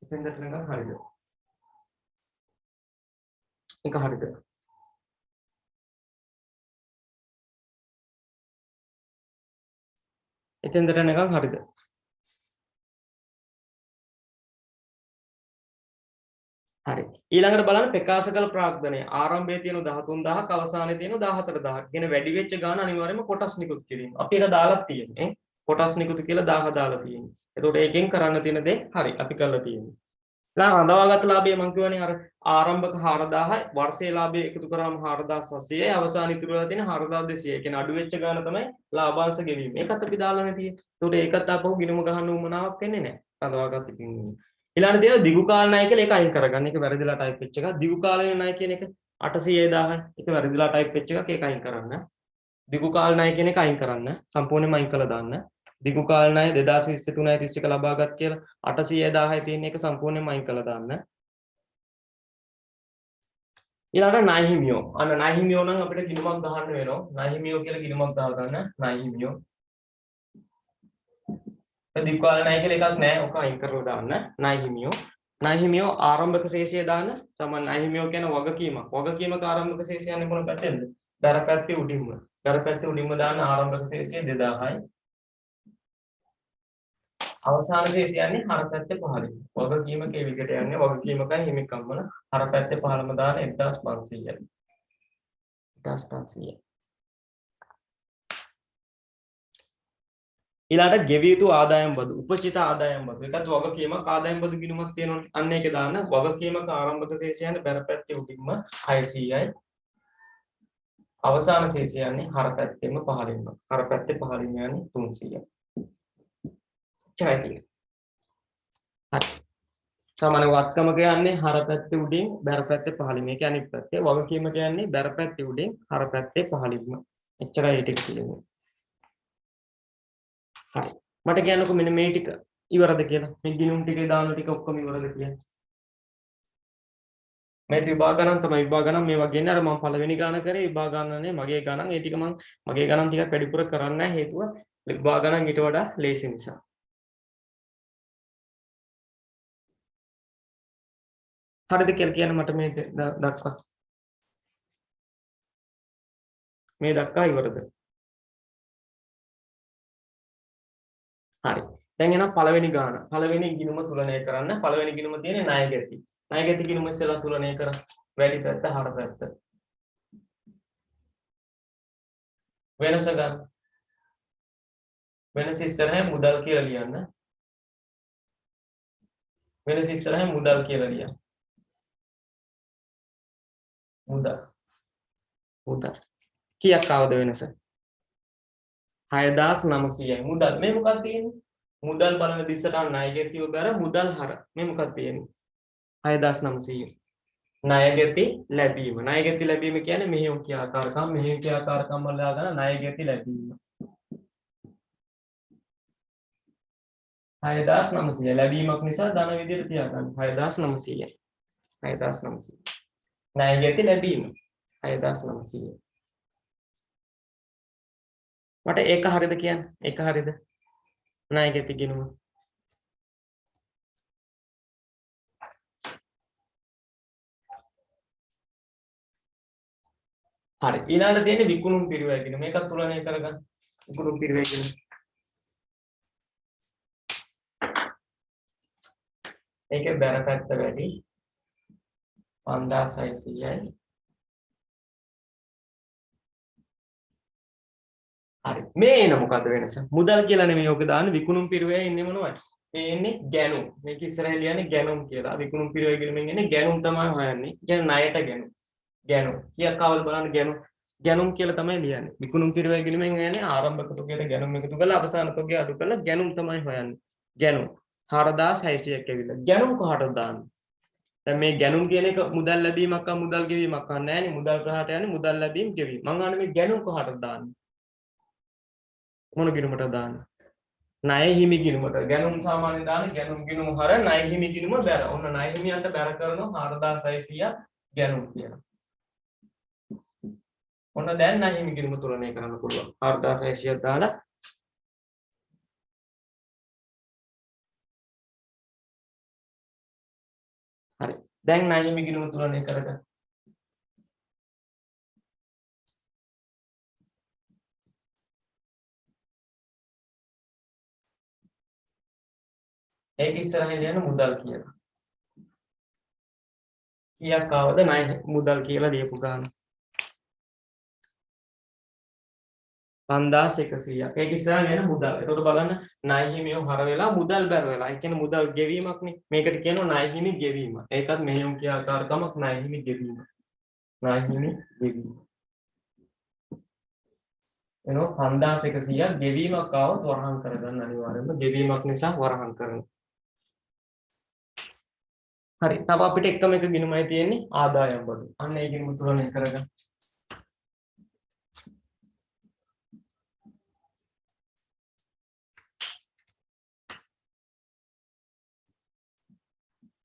එතෙන්දට එනකන් හරිද? ඒක හරිද? එතෙන්දට එනකන් හරිද? හරි. ඊළඟට බලන්න ප්‍රකාශ කළ ප්‍රාග්ධනය. ආරම්භයේ තියෙන 13000ක් අවසානයේ තියෙන 14000ක්. කියන වැඩි වෙච්ච ගාන අනිවාර්යයෙන්ම කොටස් නිකුත් කිරීම. අපි ඒක දාලා තියෙන්නේ. කොටස් නිකුත් කියලා 1000 දාලා තියෙන්නේ. එතකොට ඒකෙන් කරන්න තියෙන දේ හරි අපි කරලා තියෙන්නේ. ඊළඟ රඳවාගත් ලාභය මම කියවනේ අර ආරම්භක 4000යි වර්ෂයේ ලාභය එකතු කරාම 4800යි අවසාන ඉතුරු වෙලා තියෙන 4200යි. ඒ කියන්නේ අඩු වෙච්ච ගාන තමයි ලාභාංශ ගෙවීම. ඒකත් අපි දාලා නැතියි. එතකොට ඒකත් අපහු ගිණුම ගහන්න උවමනාවක් වෙන්නේ නැහැ. රඳවාගත් ඉතින් ඊළඟට තියෙනවා දිගු කාල ණය කියලා ඒක අයින් කරගන්න. ඒක වැරදිලා ටයිප් වෙච්ච එකක්. දිගු කාලීන ණය කියන එක 800 1000යි. ඒක වැරදිලා ටයිප් වෙච්ච එකක්. ඒක අයින් කරන්න. දිගු කාල ණය කියන එක අයින් කරන්න. සම්පූර්ණයෙන්ම අයින් කළා දාන්න. දිගු කාල ණය 2020 3යි 31 ලබාගත් කියලා 800 1000යි තියෙන එක සම්පූර්ණයෙන්ම අයින් කළා දාන්න. ඊළඟට ණය හිමියෝ. අන්න ණය හිමියෝ නම් අපිට ගිණුමක් ගහන්න වෙනවා. ණය හිමියෝ කියලා ගිණුමක් දාගන්න. ණය හිමියෝ. දිගු කාල ණය කියලා එකක් නැහැ. ඔක අයින් කරලා දාන්න. ණය හිමියෝ. ණය හිමියෝ ආරම්භක ශේෂය දාන්න. සමාන ණය හිමියෝ කියන වගකීමක්. වගකීමක ආරම්භක ශේෂය යන්නේ මොන පැත්තෙන්ද? දර පැත්තේ උඩින්ම. දර පැත්තේ උඩින්ම දාන්න ආරම්භක ශේෂය 2000යි. අවසාන ශේෂය යන්නේ හර පැත්තේ පහළින්. වගකීමක ඒ විදිහට යන්නේ වගකීමකයි හිමිකම් වල හර පැත්තේ පහළම දාන 1500යි. 1500යි. ඊළඟට ගෙවිය යුතු ආදායම් බදු උපචිත ආදායම් බදු ඒකත් වගකීමක් ආදායම් බදු ගිණුමක් තියෙනවනේ අන්න ඒක දාන්න වගකීමක ආරම්භක ශේෂය යන්නේ බැර පැත්තේ උඩින්ම 600යි අවසාන ශේෂය යන්නේ හර පැත්තෙම පහළින්ම හර පැත්තේ පහළින් යන්නේ 300යි චයිටි හරි සාමාන්‍ය වත්කමක යන්නේ හර පැත්තේ උඩින් බැර පැත්තේ පහළින් මේක අනිත් පැත්තේ වගකීමක යන්නේ බැර පැත්තේ උඩින් හර පැත්තේ පහළින්ම එච්චරයි ටික කියන්නේ හරි මට කියන්නකෝ මෙන්න මේ ටික ඉවරද කියලා මේ ගිණුම් ටිකේ දාන ටික ඔක්කොම ඉවරද කියලා මේ විභාග ගණන් තමයි විභාග ගණන් මේ වගේ නේ අර මම පළවෙනි ගණන කරේ විභාග ගණනේ මගේ ගණන් ඒ ටික මගේ ගණන් ටිකක් වැඩිපුර කරන්නේ නැහැ හේතුව විභාග ගණන් ඊට වඩා ලේසි නිසා හරිද කියලා කියන්න මට මේ දක්වා මේ දක්වා ඉවරද හරි දැන් එනවා පළවෙනි ගාන පළවෙනි ගිණුම තුලනය කරන්න පළවෙනි ගිණුම තියෙන්නේ ණය ගැති ණය ගැති ගිණුම ඉස්සෙල්ලා තුලනය කරා. වැඩි පැත්ත හර පැත්ත. වෙනස ගන්න. වෙනස ඉස්සරහින් මුදල් කියලා ලියන්න. වෙනස ඉස්සරහින් මුදල් කියලා ලියන්න. මුදල් කීයක් ආවද වෙනස? 6900යි. මුදල් මේ මොකක්ද තියෙන්නේ? මුදල් බලන දිස්සට ණය ගැතිව බැර මුදල් හර. මේ මොකක්ද තියෙන්නේ? 6900. ණය ගැති ලැබීම. ණය ගැති ලැබීම කියන්නේ මෙහෙයුම් ක්‍රියාකාරකම්. මෙහෙයුම් ක්‍රියාකාරකම් වල දාගන්න ණය ගැති ලැබීම. 6900 ලැබීමක් නිසා ධන විදිහට තියාගන්න. 6900යි. 6900. ණය ගැති ලැබීම 6900. මට ඒක හරියද කියන්න? ඒක හරියද? ණය ගැති ගිණුම. හරි. ඊළඟට තියෙන්නේ විකුණුම් පිරිවැය ගිණුම. මේකත් තුලනය කරගන්න. විකුණුම් පිරිවැය ගිණුම. ඒකේ බැර පැත්ත වැඩි 5600යි. හරි. මේ එන මොකද්ද වෙනස? මුදල් කියලා නෙමෙයි ඔක දාන්නේ විකුණුම් පිරිවැය ඉන්නේ මොනවද? මේ එන්නේ ගැණුම්. මේක ඉස්සරහින් ලියන්නේ ගැණුම් කියලා. විකුණුම් පිරිවැය ගිණුමෙන් එන්නේ ගැණුම් තමයි හොයන්නේ. කියන්නේ ණයට ගැණුම්. ගැණුම්. කීයක් ආවද බලන්න ගැණුම්. ගැණුම් කියලා තමයි ලියන්නේ. විකුණුම් පිරිවැය ගිණුමෙන් එන්නේ ආරම්භක තුකයට ගැණුම් එකතු කරලා අවසාන තුකේ අඩු කරලා ගැණුම් තමයි හොයන්නේ. ගැණුම් 4600ක් ඇවිල්ලා. ගැණුම් කොහටද දාන්නේ? දැන් මේ ගැණුම් කියන එක මුදල් ලැබීමක් අ මුදල් ගෙවීමක් අ නැහැ නේ. මුදල් ප්‍රහාට යන්නේ මුදල් ලැබීම් ගෙවීම. මං අහන්නේ මේ ගැණුම් කොහටද දාන්නේ? මොන ගිණුමට දාන්නේ? ණය හිමි ගිණුමට. ගැණුම් සාමාන්‍යයෙන් දාන්නේ ගැණුම් ගිණුම හර ණය හිමි ගිණුම බැර. ඔන්න ණය හිමියන්ට බැර කරනවා 4600ක් ගැණුම් කියලා. ඔන්න දැන් ණය හිමි ගිණුම තුලනය කරන්න පුළුවන්. 4600ක් දාලා හරි. දැන් ණය හිමි ගිණුම තුලනය කරගන්න. ඒක ඉස්සරහින් ලියන්න මුදල් කියලා. කීයක් ආවද ණය මුදල් කියලා ලියපු ගාන? 5100ක්. ඒක ඉස්සරහින් ලියන්න මුදල්. එතකොට බලන්න ණය හිමියෝ හර වෙලා මුදල් බැර වෙලා. ඒ කියන්නේ මුදල් ගෙවීමක් නේ. මේකට කියනවා ණය හිමි ගෙවීම. ඒකත් මෙහෙයුම් ක්‍රියාකාරකමක් ණය හිමි ගෙවීම. ණය හිමි ගෙවීම. එනවා 5100ක් ගෙවීමක් ආවොත් වරහන් කරගන්න අනිවාර්යයෙන්ම ගෙවීමක් නිසා වරහන් කරනවා. හරි. තව අපිට එකම එක ගිණුමයි තියෙන්නේ ආදායම් බදු. අන්න ඒ ගිණුම තුලනය කරගන්න.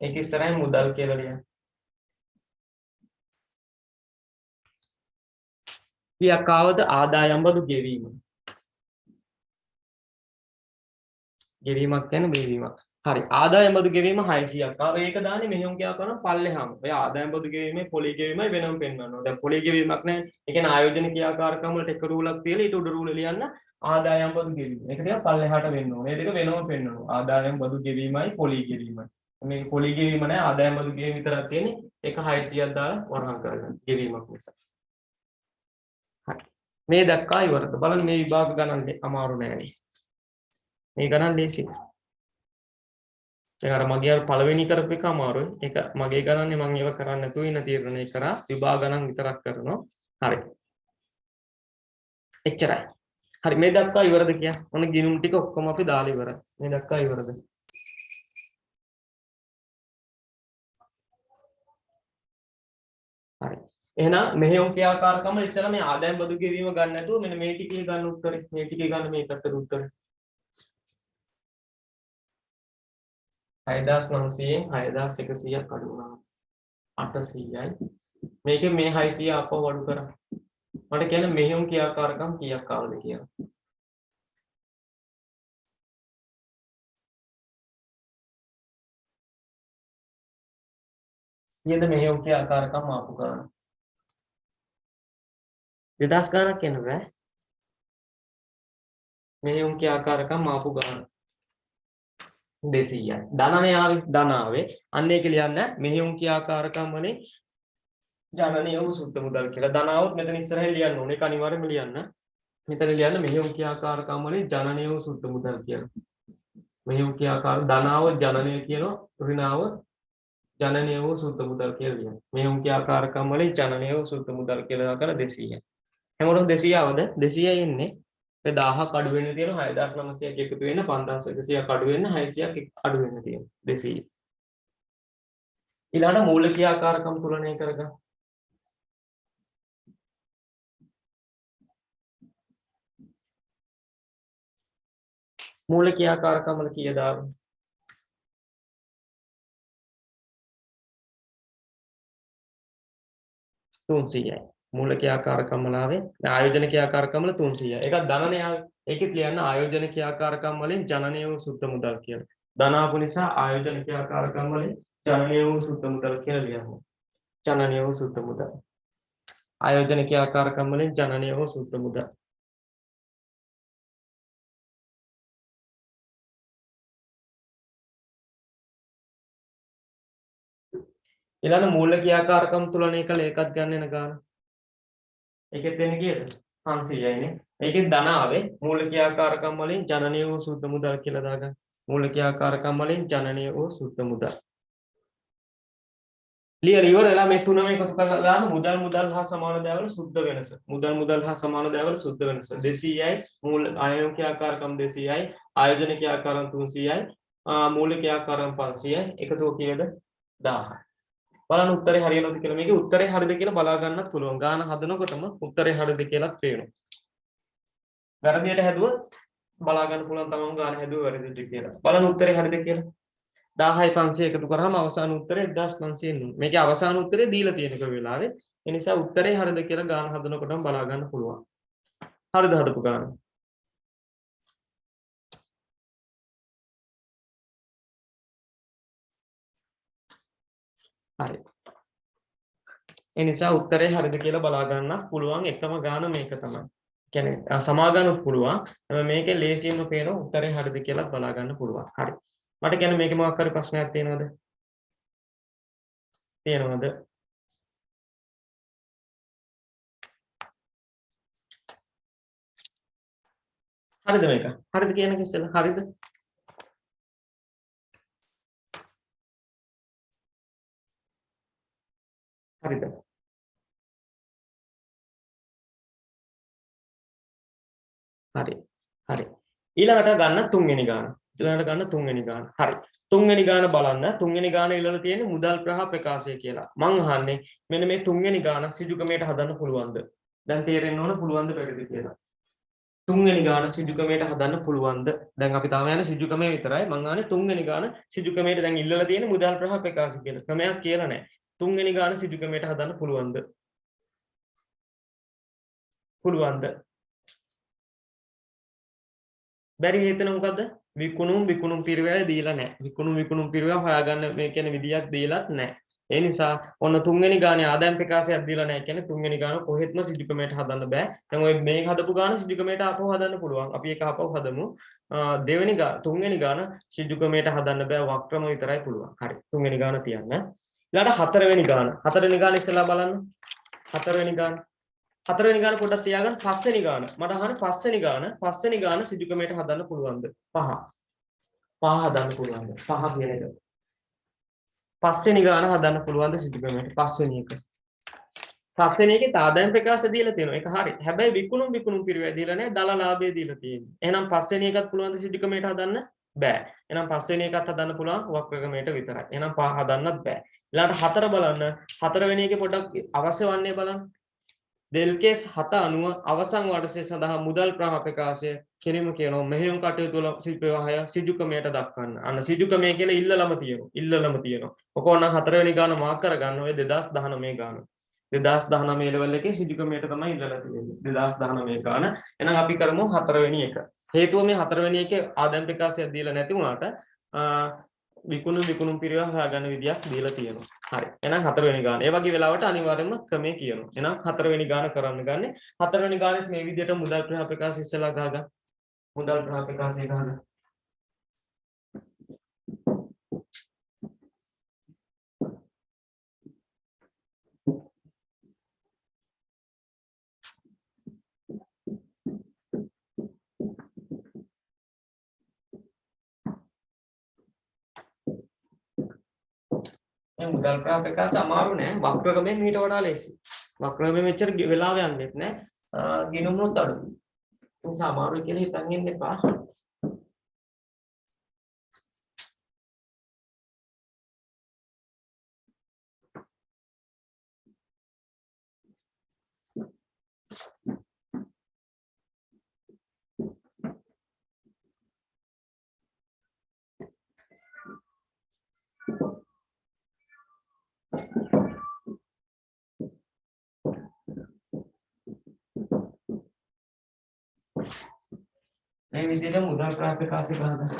ඒක ඉස්සරහින් මුදල් කියලා ලියන්න. කීයක් ආවද ආදායම් බදු ගෙවීම. ගෙවීමක් කියන්නේ බෙවීමක්. හරි. ආදායම් බදු ගෙවීම 600ක්. ආව ඒක දාන්නේ මෙහෙයුම් කියා කරන පල්ලෙහාම. ඔය ආදායම් බදු ගෙවීමේ පොලි ගෙවීමයි වෙනම පෙන්වනවා. දැන් පොලි ගෙවීමක් නැහැ. ඒ කියන්නේ ආයෝජන ක්‍රියාකාරකම් වලට එක රූලක් තියලා ඊට උඩ රූල ලියන්න ආදායම් බදු ගෙවීම. ඒක ටිකක් පල්ලෙහාට වෙන්න ඕනේ. මේ දෙක වෙනම පෙන්වනවා. ආදායම් බදු ගෙවීමයි පොලි ගෙවීමයි. මේ පොලි ගෙවීම නැහැ ආදායම් බදු ගෙවීම විතරක් තියෙන්නේ. ඒක 600ක් දාලා වරහන් කරගන්න. ගෙවීමක් නිසා. හරි. මේ දක්වා ඉවරද? බලන්න මේ විභාග ගණන් අමාරු නෑනේ. මේ ගණන් ලේසි. දැන් අර මගේ අර පළවෙනි කරපු එක අමාරුයි. ඒක මගේ ගණන්නේ මම ඒව කරන්නේ නැතුව ඉන්න තීරණය කරා. විභාග ගණන් විතරක් කරනවා. හරි. එච්චරයි. හරි මේ දක්වා ඉවරද කියන්නේ? ඔන්න ගිණුම් ටික ඔක්කොම අපි දාලා ඉවරයි. මේ දක්වා ඉවරද? හරි. එහෙනම් මෙහෙයුම් ක්‍රියාකාරකම ඉස්සෙල්ලා මේ ආදායම් බදු ගෙවීම ගන්න නැතුව මෙන්න මේ ටිකේ ගන්න උත්තරේ. මේ ටිකේ ගන්න මේ පැත්තට උත්තරේ. 6900න් 6100ක් අඩු වුණා. 800යි. මේකේ මේ 600 අපව අඩු කරා. මට කියන්න මෙහෙයුම් ක්‍රියාකාරකම් කීයක් ආවද කියලා. කීයද මෙහෙයුම් ක්‍රියාකාරකම් ආපු ගාන? 2000 ගානක් කියන්න බෑ. මෙහෙයුම් ක්‍රියාකාරකම් ආපු ගාන. 200යි. ධනනේ ආවේ ධන ආවේ. අන්න ඒක ලියන්න මෙහෙයුම් ක්‍රියාකාරකම් වලින් ජනනය වූ සුද්ධ මුදල් කියලා. ධන આવොත් මෙතන ඉස්සරහින් ලියන්න ඕනේ. ඒක අනිවාර්යයෙන්ම ලියන්න. මෙතන ලියන්න මෙහෙයුම් ක්‍රියාකාරකම් වලින් ජනනය වූ සුද්ධ මුදල් කියලා. මෙහෙයුම් ක්‍රියාකාර ධන આવොත් ජනනය කියනවා. ඍණ આવොත් ජනනය වූ සුද්ධ මුදල් කියලා ලියන්න. මෙහෙයුම් ක්‍රියාකාරකම් වලින් ජනනය වූ සුද්ධ මුදල් කියලා දාලා 200යි. හැමෝටම 200 આવද? 200යි එන්නේ. ඒ 1000ක් අඩු වෙන්න තියෙනවා 6900ක් එකතු වෙන්න 5100ක් අඩු වෙන්න 600ක් අඩු වෙන්න තියෙනවා 200. ඊළඟට මූල ක්‍රියාකාරකම් තුලනය කරගන්න. මූල ක්‍රියාකාරකම් වල කීයද ආවේ? 300යි. මූල ක්‍රියාකාරකම් වල ආවේ ආයෝජන ක්‍රියාකාරකම් වල 300යි. ඒකත් ධනනේ ආවේ. ඒකෙත් ලියන්න ආයෝජන ක්‍රියාකාරකම් වලින් ජනනය වූ සුද්ධ මුදල් කියලා. ධන ආපු නිසා ආයෝජන ක්‍රියාකාරකම් වලින් ජනනය වූ සුද්ධ මුදල් කියලා ලියන්න. ජනනය වූ සුද්ධ මුදල්. ආයෝජන ක්‍රියාකාරකම් වලින් ජනනය වූ සුද්ධ මුදල්. ඊළඟ මූල ක්‍රියාකාරකම් තුලනය කළ ඒකත් ගන්න වෙන ගාන. ඒකෙත් වෙන්නේ කීයද? 500යිනේ. ඒකෙත් ධන ආවේ මූල ක්‍රියාකාරකම් වලින් ජනනය වූ සුද්ධ මුදල් කියලා දාගන්න. මූල ක්‍රියාකාරකම් වලින් ජනනය වූ සුද්ධ මුදල්. ලියලා ඉවර වෙලා මේ තුනම එකතු කරලා දාන්න මුදල් හා සමාන දෑවල සුද්ධ වෙනස. මුදල් හා සමාන දෑවල සුද්ධ වෙනස. 200යි මූල ආයෝජන ක්‍රියාකාරකම් 200යි ආයෝජන ක්‍රියාකාරකම් 300යි මූල ක්‍රියාකාරකම් 500යි එකතුව කීයද? 1000යි. බලන්න උත්තරේ හරියනවද කියලා. මේකේ උත්තරේ හරියද කියලා බලා ගන්නත් පුළුවන්. ගාන හදනකොටම උත්තරේ හරියද කියලාත් පේනවා. වැරදියට හැදුවොත් බලා ගන්න පුළුවන් තමන් ගාන හැදුව වැරදිද කියලා. බලන්න උත්තරේ හරියද කියලා. 1000යි 500 එකතු කරාම අවසාන උත්තරේ 1500 එන්නේ. මේකේ අවසාන උත්තරේ දීලා තියෙන එක වෙලාවේ. ඒ නිසා උත්තරේ හරියද කියලා ගාන හදනකොටම බලා ගන්න පුළුවන්. හරිද හදපු ගාන? හරි. ඒ නිසා උත්තරේ හරියද කියලා බලා ගන්නත් පුළුවන් එකම ගාන මේක තමයි. කියන්නේ සමාගන්නත් පුළුවන්. මේකේ ලේසියෙන්ම පේන උත්තරේ හරියද කියලා බලා ගන්න පුළුවන්. හරි. මට කියන්නේ මේකේ මොකක් හරි ප්‍රශ්නයක් තියෙනවද? තියෙනවද? හරිද මේක? හරිද කියන එක ඉස්සෙල්ලා හරිද? හරිද? හරි. හරි. ඊළඟට ගන්න තුන්වෙනි ගාන. ඊළඟට ගන්න තුන්වෙනි ගාන. හරි. තුන්වෙනි ගාන බලන්න. තුන්වෙනි ගාන ඉල්ලලා තියෙන්නේ මුදල් ප්‍රවාහ ප්‍රකාශය කියලා. මං අහන්නේ මෙන්න මේ තුන්වෙනි ගාන සිජුකමයට හදන්න පුළුවන්ද? දැන් තේරෙන්න ඕන පුළුවන්ද බැරිද කියලා. තුන්වෙනි ගාන සිජුකමයට හදන්න පුළුවන්ද? දැන් අපි තාම යන්නේ සිජුකමේ විතරයි. මං අහන්නේ තුන්වෙනි ගාන සිජුකමයට දැන් ඉල්ලලා තියෙන්නේ මුදල් ප්‍රවාහ ප්‍රකාශය කියලා. ක්‍රමයක් කියලා නැහැ. තුන්වෙනි ගාන සිජුකමයට හදන්න පුළුවන්ද? පුළුවන්ද? බැරි හේතන මොකද්ද? විකුණුම් පිරිවැය දීලා නැහැ. විකුණුම් පිරිවැය හොයාගන්න මේ කියන්නේ විදියක් දීලත් නැහැ. ඒ නිසා ඔන්න තුන්වෙනි ගානේ ආදායම් ප්‍රකාශයක් දීලා නැහැ කියන්නේ තුන්වෙනි ගාන කොහෙත්ම සිජුකමයට හදන්න බෑ. දැන් ඔය මේක හදපු ගාන සිජුකමයට ආපහු හදන්න පුළුවන්. අපි ඒක ආපහු හදමු. තුන්වෙනි ගාන සිජුකමයට හදන්න බෑ. වක්‍රම විතරයි පුළුවන්. හරි. තුන්වෙනි ගාන තියන්න. ඊළඟ හතරවෙනි ගාන. හතරවෙනි ගාන ඉස්සෙල්ලා බලන්න. හතරවෙනි ගාන පොඩ්ඩක් තියාගන්න. පස්වෙනි ගාන. මට අහන්න පස්වෙනි ගාන සිජුකමයට හදන්න පුළුවන්ද? පහ හදන්න පුළුවන්ද? පහ කියන එක. පස්වෙනි ගාන හදන්න පුළුවන්ද සිජුකමයට? පස්වෙනි එකේ ආදායම් ප්‍රකාශ දීලා තියෙනවා. ඒක හරි. හැබැයි විකුණුම් පිරිවැය දීලා නැහැ. දල ලාභය දීලා තියෙනවා. එහෙනම් පස්වෙනි එකත් පුළුවන්ද සිජුකමයට හදන්න? බෑ. එහෙනම් පස්වෙනි එකත් හදන්න පුළුවන් වක්‍රකමයට විතරයි. එහෙනම් පහ හදන්නත් බෑ. ඊළඟට හතර බලන්න. හතරවෙනි එකේ පොඩ්ඩක් අවශ්‍ය වන්නේ බලන්න. දෙල් කේස් 7 අනුව අවසන් වර්ෂය සඳහා මුදල් ප්‍රවාහ ප්‍රකාශය කිරීම කියනවා. මෙහෙයුම් කටයුතු වල සිල්පවාහය සිජුකමයට දක්වන්න. අන්න සිජුකමය කියලා ඉල්ලලම තියෙනවා. ඔක ඕනම් හතරවෙනි ගාන මාක් කරගන්න ඔය 2019 ගාන. 2019 ලෙවල් එකේ සිජුකමයට තමයි ඉල්ලලා තියෙන්නේ. 2019 ගාන. එහෙනම් අපි කරමු හතරවෙනි එක. හේතුව මේ හතරවෙනි එකේ ආදායම් ප්‍රකාශයක් දීලා නැති වුණාට විකුණුම් පිරිවැය හොයාගන්න විදියක් දීලා තියෙනවා. හරි. එහෙනම් හතරවෙනි ගාන. ඒ වගේ වෙලාවට අනිවාර්යයෙන්ම ක්‍රමයේ කියනවා. එහෙනම් හතරවෙනි ගාන කරන්න ගන්නේ. හතරවෙනි ගානෙත් මේ විදියට මුදල් ප්‍රවාහ ප්‍රකාශය ඉස්සලා ගහගන්න. මුදල් ප්‍රවාහ ප්‍රකාශය ගහගන්න. මේ මුදල් ප්‍රාප්‍යකාශ අමාරු නෑ වක්‍ර ක්‍රමයෙන් මීට වඩා ලේසි. වක්‍ර ක්‍රමයෙන් මෙච්චර වෙලාව යන්නේත් නෑ. ගිණුමුත් අඩුයි. ඒ නිසා අමාරුයි කියලා හිතන් ඉන්න එපා. මේ විදිහට මුදල් ප්‍රාප්‍යකාශය ගන්න.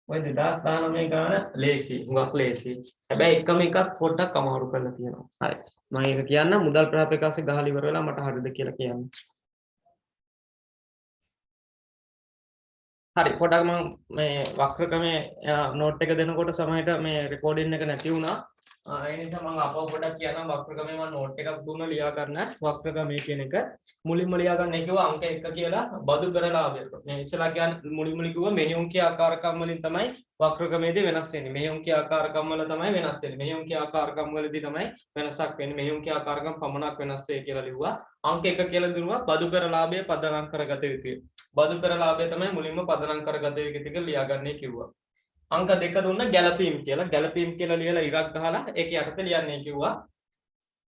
ඔය 2019 ගාන ලේසි, හුඟක් ලේසි. හැබැයි එකම එකක් පොඩ්ඩක් අමාරු කරලා තියෙනවා. හරි. මම ඒක කියන්න මුදල් ප්‍රාප්‍යකාශය ගහලා ඉවර වෙලා මට හරිද කියලා කියන්න. හරි පොඩක් මම මේ වක්‍ර ක්‍රමයේ නෝට් එක දෙනකොට සමහරට මේ රෙකෝඩින් එක නැති වුණා. ඒ නිසා මම අපව පොඩක් කියනවා වක්‍ර ක්‍රමයේ මම නෝට් එකක් දුන්න ලියා ගන්න වක්‍ර ක්‍රමයේ කියන එක මුලින්ම ලියා ගන්න ඒ කිව්වා අංක 1 කියලා බදු පෙරලාභය. මේ ඉස්සලා කියන්නේ මුලින්ම කිව්වා මෙහි උන්කේ ආකාරකම් වලින් තමයි වක්‍ර ක්‍රමයේදී වෙනස් වෙන්නේ. මෙහි උන්කේ ආකාරකම් වල තමයි වෙනස් වෙන්නේ. මෙහි උන්කේ ආකාරකම් වලදී තමයි වෙනසක් වෙන්නේ. මෙහි උන්කේ ආකාරකම් පමණක් වෙනස් වෙයි කියලා ලිව්වා. අංක 1 කියලා දුන්නා බදු පෙරලාභය පදනම් කරගත යුතුයි. බදු පෙරලාභය තමයි මුලින්ම පදනම් කරගත යුතු කියලා ලියාගන්නේ කිව්වා. අංක 2 දුන්න ගැළපීම් කියලා. ගැළපීම් කියලා ලියලා ඉරක් ගහලා ඒක යටතේ ලියන්නේ කිව්වා.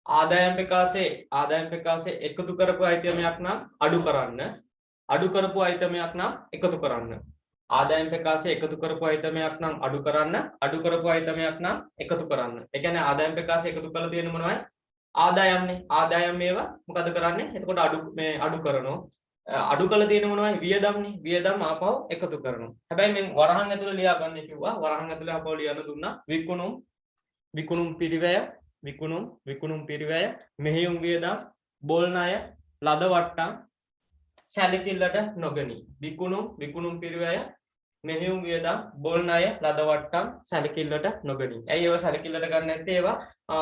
ආදායම් ප්‍රකාශයේ එකතු කරපු අයිතමයක් නම් අඩු කරන්න. අඩු කරපු අයිතමයක් නම් එකතු කරන්න. ආදායම් ප්‍රකාශයේ එකතු කරපු අයිතමයක් නම් අඩු කරන්න. අඩු කරපු අයිතමයක් නම් එකතු කරන්න. ඒ කියන්නේ ආදායම් ප්‍රකාශය එකතු කරලා තියෙන මොනවයි? ආදායම්නේ. ආදායම් මේවා මොකද කරන්නේ? එතකොට අඩු කරනවා. අඩු කළ තියෙන මොනවයි? වියදම්නේ. වියදම් ආපහු එකතු කරනවා. හැබැයි මම වරහන් ඇතුළේ ලියා ගන්න කිව්වා. වරහන් ඇතුළේ ආපහු ලියන්න දුන්නා. විකුණුම් පිරිවැය මෙහෙයුම් වියදම් බොල් ණය ලද වට්ටම් සැලකිල්ලට නොගනී. විකුණුම් පිරිවැය මෙහෙයුම් වියදම් බොල් ණය ලද වට්ටම් සැලකිල්ලට නොගනී. ඇයි ඒවා සැලකිල්ලට ගන්න නැත්තේ? ඒවා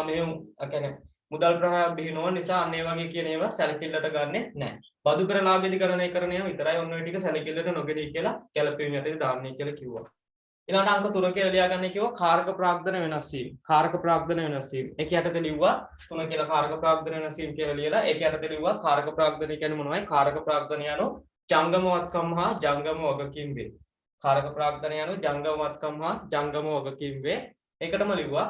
මෙහෙයුම් කියන්නේ මුදල් ප්‍රවාහය බිහි නොවන නිසා අන්න ඒ වගේ කියන ඒවා සැලකිල්ලට ගන්නෙ නැහැ. බදු පෙරලාභයේදී කරන ඒවා විතරයි ඔන්න ඔය ටික සැලකිල්ලට නොගනී කියලා ගැලපීම් යටතේ දාන්නේ කියලා කිව්වා. ඊළඟට අංක 3 කියලා ලියා ගන්න කිව්වා කාරක ප්‍රාග්ධන වෙනස් වීම. කාරක ප්‍රාග්ධන වෙනස් වීම. ඒක යටතේ ලිව්වා 3 කියලා කාරක ප්‍රාග්ධන වෙනස් වීම කියලා ලියලා ඒක යටතේ ලිව්වා කාරක ප්‍රාග්ධන කියන්නේ මොනවයි? කාරක ප්‍රාග්ධන යනු ජංගම වත්කම් හා ජංගම වගකීම් වේ. කාරක ප්‍රාග්ධන යනු ජංගම වත්කම් හා ජංගම වගකීම් වේ. ඒකටම ලිව්වා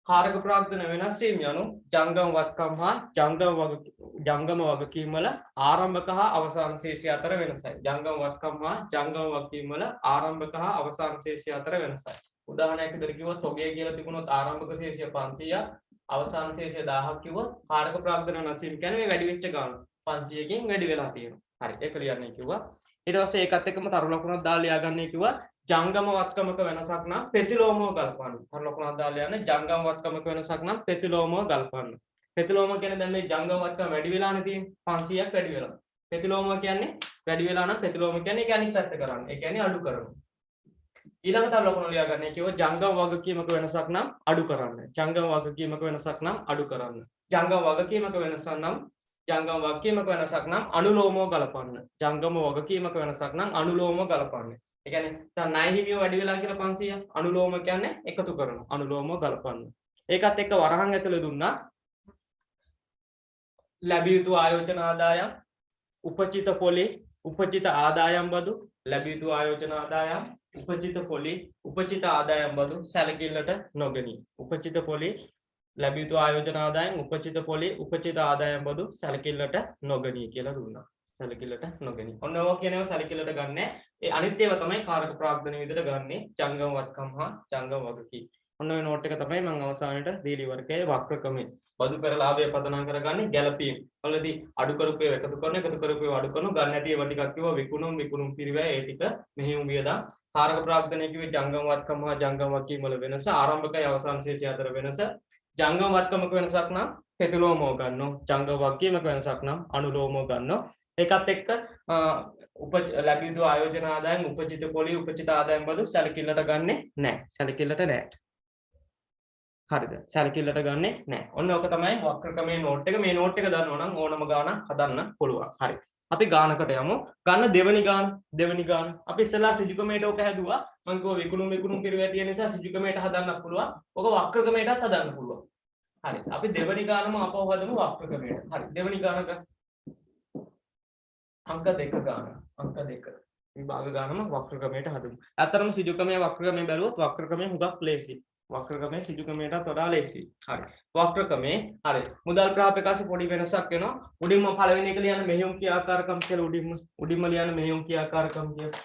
කාරක ප්‍රාග්ධන වෙනස් වීම යනු ජංගම වත්කම් හා ජංගම වගකීම් වල ආරම්භක හා අවසාන ශේෂය අතර වෙනසයි. ජංගම වත්කම් හා ජංගම වගකීම් වල ආරම්භක හා අවසාන ශේෂය අතර වෙනසයි. උදාහරණයක් විදිහට කිව්වොත් තොගය කියලා තිබුණොත් ආරම්භක ශේෂය 500ක් අවසාන ශේෂය 1000ක් කිව්වොත් කාරක ප්‍රාග්ධන වෙනස් වීම කියන්නේ මේ වැඩි වෙච්ච ගාන 500කින් වැඩි වෙලා තියෙනවා. හරි ඒක ලියන්නේ කිව්වා. ඊට පස්සේ ඒකත් එක්කම තරු ලකුණක් දාලා ලියාගන්නේ කිව්වා ජංගම වත්කමක වෙනසක් නම් ප්‍රතිලෝමව ගල්පන්න. තරු ලකුණක් දාලා යන්නේ ජංගම වත්කමක වෙනසක් නම් ප්‍රතිලෝමව ගල්පන්න. ප්‍රතිලෝම කියන්නේ දැන් මේ ජංගම වත්කම වැඩි වෙලානේ තියෙන්නේ 500ක් වැඩි වෙලා. ප්‍රතිලෝම කියන්නේ වැඩි වෙලා නම් ප්‍රතිලෝම කියන්නේ ඒක අනිත් පැත්ත කරන්නේ. ඒ කියන්නේ අඩු කරනවා. ඊළඟ තරු ලකුණ ලියාගන්නේ කිව්වා ජංගම වගකීමක වෙනසක් නම් අඩු කරන්න. ජංගම වගකීමක වෙනසක් නම් අඩු කරන්න. ජංගම වගකීමක වෙනසක් නම් අනුලෝමව ගලපන්න. ජංගම වගකීමක වෙනසක් නම් අනුලෝමව ගලපන්න. ඒ කියන්නේ දැන් ණය හිමිය වැඩි වෙලා කියලා 500 අනුලෝම කියන්නේ එකතු කරනවා. අනුලෝමව ගලපන්න. ඒකත් එක්ක වරහන් ඇතුළේ දුන්නා ලැබිය යුතු ආයෝජන ආදායම් උපචිත පොලි උපචිත ආදායම් බදු ලැබිය යුතු ආයෝජන ආදායම් උපචිත පොලි උපචිත ආදායම් බදු සැලකිල්ලට නොගනී. උපචිත පොලි ලැබිය යුතු ආයෝජන ආදායම් උපචිත පොලි උපචිත ආදායම් බදු සැලකිල්ලට නොගනී කියලා දුන්නා. සැලකිල්ලට නොගනී. ඔන්න ඔය කියනවා සැලකිල්ලට ගන්න. ඒ අනිත් ඒවා තමයි කාරක ප්‍රාග්ධන විදිහට ගන්නෙ ජංගම වත්කම් හා ජංගම වගකීම්. ඔන්න ඔය නෝට් එක තමයි මම අවසානයේට දීලි වර්ගයේ වක්‍ර ක්‍රමය. බදු පෙරලාභය පදනම් කරගන්නේ ගැලපීම්. වලදී අඩු කරපු ඒවා එකතු කරන එකතු කරපු ඒවා අඩු කරන ගන්න නැති ඒවා ටිකක් කිව්වා විකුණුම් පිරිවැය ඒ ටික මෙහෙයුම් වියදම්. කාරක ප්‍රාග්ධනය කිව්වේ ජංගම වත්කම් හා ජංගම වගකීම් වල වෙනස ආරම්භකයි අවසාන ශේෂය අතර වෙනස. ජංගම වත්කමක වෙනසක් නම් ප්‍රතිලෝමව ගන්නවා. ජංගම වගකීමක වෙනසක් නම් අනුලෝමව ගන්නවා. ඒකත් එක්ක ලැබිය යුතු ආයෝජන ආදායම් උපජිත පොලි උපජිත ආදායම් බදු සැලකිල්ලට ගන්නෙ නැහැ. සැලකිල්ලට නැහැ. හරිද? සැලකිල්ලට ගන්නෙ නැහැ. ඔන්න ඔක තමයි වක්‍ර ක්‍රමයේ නෝට් එක. මේ නෝට් එක දන්නව නම් ඕනම ගානක් හදන්න පුළුවන්. හරි. අපි ගානකට යමු. ගන්න දෙවෙනි ගාන. අපි ඉස්සලා සිජුකමේට ඔක හැදුවා. මම කිව්වා විකුණුම් පිරුවේ තියෙන නිසා සිජුකමේට හදන්න පුළුවන්. ඔක වක්‍ර ක්‍රමයටත් හදන්න පුළුවන්. හරි. අපි දෙවෙනි ගානම අපව හදමු වක්‍ර ක්‍රමයට. හරි. දෙවෙනි ගානක अंक 2 ගාන अंक 2 විභාග ගානම වක්‍ර ක්‍රමයට හදමු. ඇත්තරම සිජු ක්‍රමයේ වක්‍ර ක්‍රමයේ බැලුවොත් වක්‍ර ක්‍රමයේ හුඟක් ලේසි. වක්‍ර ක්‍රමයේ සිජු ක්‍රමයටත් වඩා ලේසි. හරි. වක්‍ර ක්‍රමයේ හරි. මුදල් ප්‍රාපකාශ පොඩි වෙනසක් වෙනවා. උඩින්ම පළවෙනි එක ලියන මෙහෙයුම් ක්‍රියාකාරකම් කියලා උඩින්ම ලියන මෙහෙයුම් ක්‍රියාකාරකම් කියලා.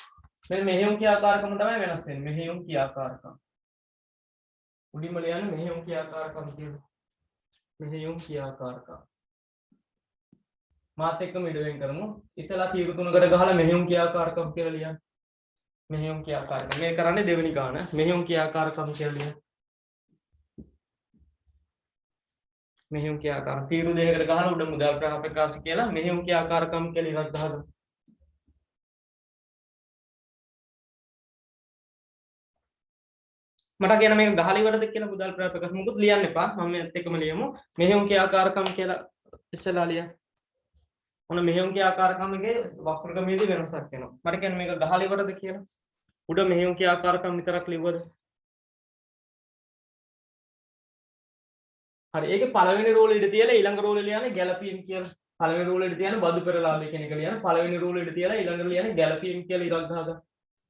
මෙන්න මෙහෙයුම් ක්‍රියාකාරකම් තමයි වෙනස් වෙන්නේ. මෙහෙයුම් ක්‍රියාකාරකම්. උඩින්ම ලියන මෙහෙයුම් ක්‍රියාකාරකම් කියලා. මෙහෙයුම් ක්‍රියාකාරකම්. මාත් එක්කම ඉඩවෙන් කරමු. ඉස්සලා තීරු තුනකට ගහලා මෙහෙයුම් ක්‍රියාකාරකම් කියලා ලියන්න. මෙහෙයුම් ක්‍රියාකාරකම්. මේ කරන්නේ දෙවෙනි ගාන. මෙහෙයුම් ක්‍රියාකාරකම් කියලා ලියන්න. මෙහෙයුම් ක්‍රියාකාරකම්. තීරු දෙකකට ගහලා උඩ මුදල් ප්‍රාපකාශ කියලා මෙහෙයුම් ක්‍රියාකාරකම් කියලා ඉවත් ගහගන්න. මට කියන මේක ගහලා ඉවරද කියලා මුදල් ප්‍රාපකාශ මුකුත් ලියන්න එපා. මම මේත් එක්කම ලියමු. මෙහෙයුම් ක්‍රියාකාරකම් කියලා ඉස්සලා ලියන්න. ඔන්න මෙහෙයුම් ක්‍රියාකාරකමගේ වක්‍ර ක්‍රමයේදී වෙනසක් වෙනවා. මට කියන්නේ මේක ගහලා ඉවරද කියලා. උඩ මෙහෙයුම් ක්‍රියාකාරකම් විතරක් ලිව්වද? හරි. ඒකේ පළවෙනි රූල ඉඳ තියලා ඊළඟ රූල ලියන්නේ ගැළපීම් කියලා. පළවෙනි රූල ඉඳ තියන බදු පෙරලාභය කියන එක ලියන. පළවෙනි රූල ඉඳ තියලා ඊළඟ ලියන්නේ ගැළපීම් කියලා ඉරක් ගහගන්න.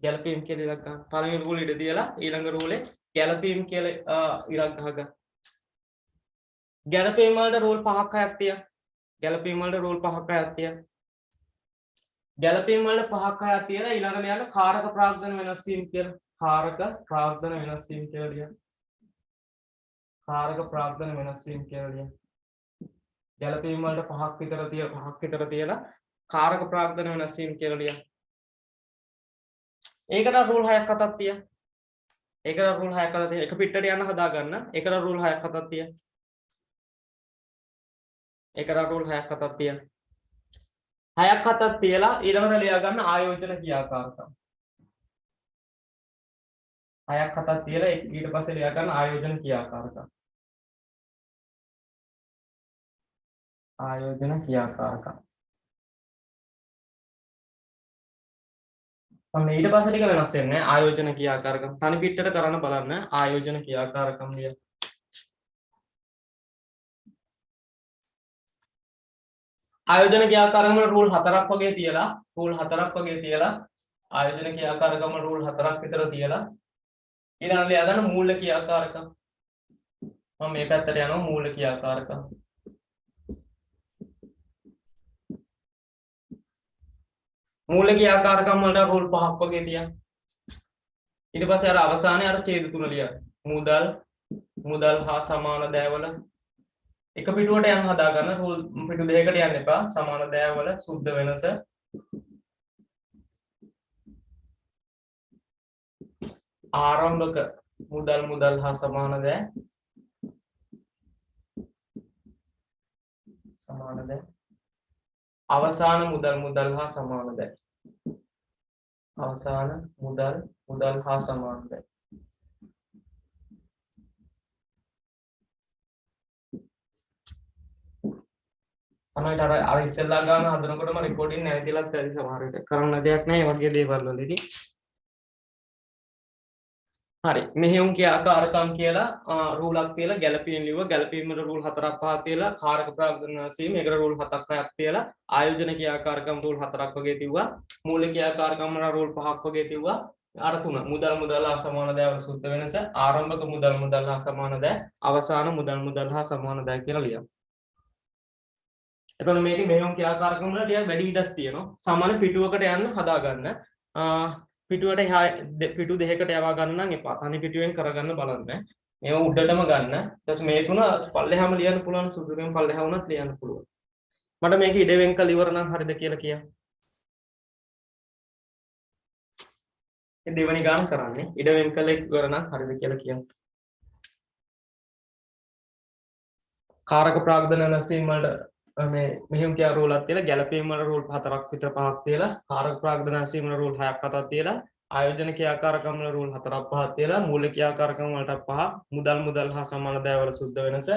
ගැළපීම් කියලා ඉරක් ගන්න. පළවෙනි රූල ඉඳ තියලා ඊළඟ රූලේ ගැළපීම් කියලා ඉරක් ගහගන්න. ගැළපීම් වලට රූල් 5ක් 6ක් තියෙනවා. ගැළපීම් වලට රූල් 5ක් 6ක් තියෙනවා. ගැළපීම් වලට 5ක් 6ක් තියෙනවා. ඊළඟට ලියන්න කාරක ප්‍රාග්ධන වෙනස් වීම කියලා. කාරක ප්‍රාග්ධන වෙනස් වීම කියලා ලියන්න. කාරක ප්‍රාග්ධන වෙනස් වීම කියලා ලියන්න. ගැළපීම් වලට 5ක් විතර තියලා කාරක ප්‍රාග්ධන වෙනස් වීම කියලා ලියන්න. ඒකට රූල් 6ක් 7ක් තියෙනවා. ඒකට රූල් 6ක් 7ක් තියෙනවා. එක පිටට යන්න හදා ගන්න. ඒකට රූල් 6ක් 7ක් තියෙනවා. ඒකට රූල් 6ක් 7ක් තියෙනවා. 6ක් 7ක් තියලා ඊළඟට ලියා ගන්න ආයෝජන ක්‍රියාකාරකම්. 6ක් 7ක් තියලා ඊට පස්සේ ලියා ගන්න ආයෝජන ක්‍රියාකාරකම්. ආයෝජන ක්‍රියාකාරකම්. අන්න ඊට පස්සේ ටික වෙනස් වෙන්නේ ආයෝජන ක්‍රියාකාරකම්. තනි පිටට කරන්න බලන්න ආයෝජන ක්‍රියාකාරකම් ලියන්න. ආයෝජන ක්‍රියාකාරකම් වල රූල් 4ක් වගේ තියලා ආයෝජන ක්‍රියාකාරකම් වල රූල් 4ක් විතර තියලා ඊළඟට ලියා ගන්න මූල්‍ය ක්‍රියාකාරකම්. මම මේ පැත්තට යනවා මූල්‍ය ක්‍රියාකාරකම්. මූල්‍ය ක්‍රියාකාරකම් වලට රූල් 5ක් වගේ තියන්න. ඊට පස්සේ අර අවසානයේ අර ඡේද තුන ලියන්න. මුදල් හා සමාන දෑවල එක පිටුවට යන් හදා ගන්න රූල් පිටු දෙකකට යන්න එපා. සමාන දෑවල සුද්ධ වෙනස ආරම්භක මුදල් හා සමාන දෑ අවසාන මුදල් හා සමාන දෑ. අවසාන මුදල් හා සමාන දෑ. සමහරවිට අර ඉස්සෙල්ලා ගන්න හදනකොටම රෙකෝඩින් නැතිලත් ඇති සමහර විට. කරන්න දෙයක් නැහැ මේ වගේ දේවල් වලදී. හරි. මෙහෙයුම් ක්‍රියාකාරකම් කියලා රූලක් තියලා ගැළපීම් ලිව්ව. ගැළපීම් වල රූල් 4ක් 5ක් තියලා කාරක ප්‍රාග්ධන වශයෙන් මේකට රූල් 7ක් 6ක් තියලා ආයෝජන ක්‍රියාකාරකම් රූල් 4ක් වගේ තියුවා. මූලික ක්‍රියාකාරකම් වල රූල් 5ක් වගේ තියුවා. අර තුන මුදල් හා සමාන දෑ වල සුද්ධ වෙනස ආරම්භක මුදල් හා සමාන දෑ අවසාන මුදල් හා සමාන දෑ කියලා ලියමු. එතකොට මේකේ මෙහෙයුම් ක්‍රියාකාරකම් වල ටිකක් වැඩි ඉඩක් තියෙනවා. සාමාන්‍ය පිටුවකට යන්න හදා ගන්න. පිටුවට පිටු දෙකකට යවා ගන්න නම් එපා. තනි පිටුවෙන් කරගන්න බලන්න. මේව උඩටම ගන්න. ඊට පස්සේ මේ තුන පල්ලෙහාම ලියන්න පුළුවන්. සුදුරෙන් පල්ලෙහා වුණත් ලියන්න පුළුවන්. මට මේක ඉඩ වෙන් කළ ඉවර නම් හරිද කියලා කියන්න. ඒ දෙවෙනි ගාන කරන්නේ ඉඩ වෙන් කළ ඉවර නම් හරිද කියලා කියන්න. කාරක ප්‍රාග්ධන නැසීම වලට මෙහෙම කියා රෝලක් තියලා ගැළපීම් වල රෝල් 4ක් විතර 5ක් තියලා කාරක ප්‍රාග්ධන ඇසීම් වල රෝල් 6ක් 7ක් තියලා ආයෝජන ක්‍රියාකාරකම් වල රෝල් 4ක් 5ක් තියලා මූල ක්‍රියාකාරකම් වලට 5 මුදල් හා සමාන දෑ වල සුද්ධ වෙනස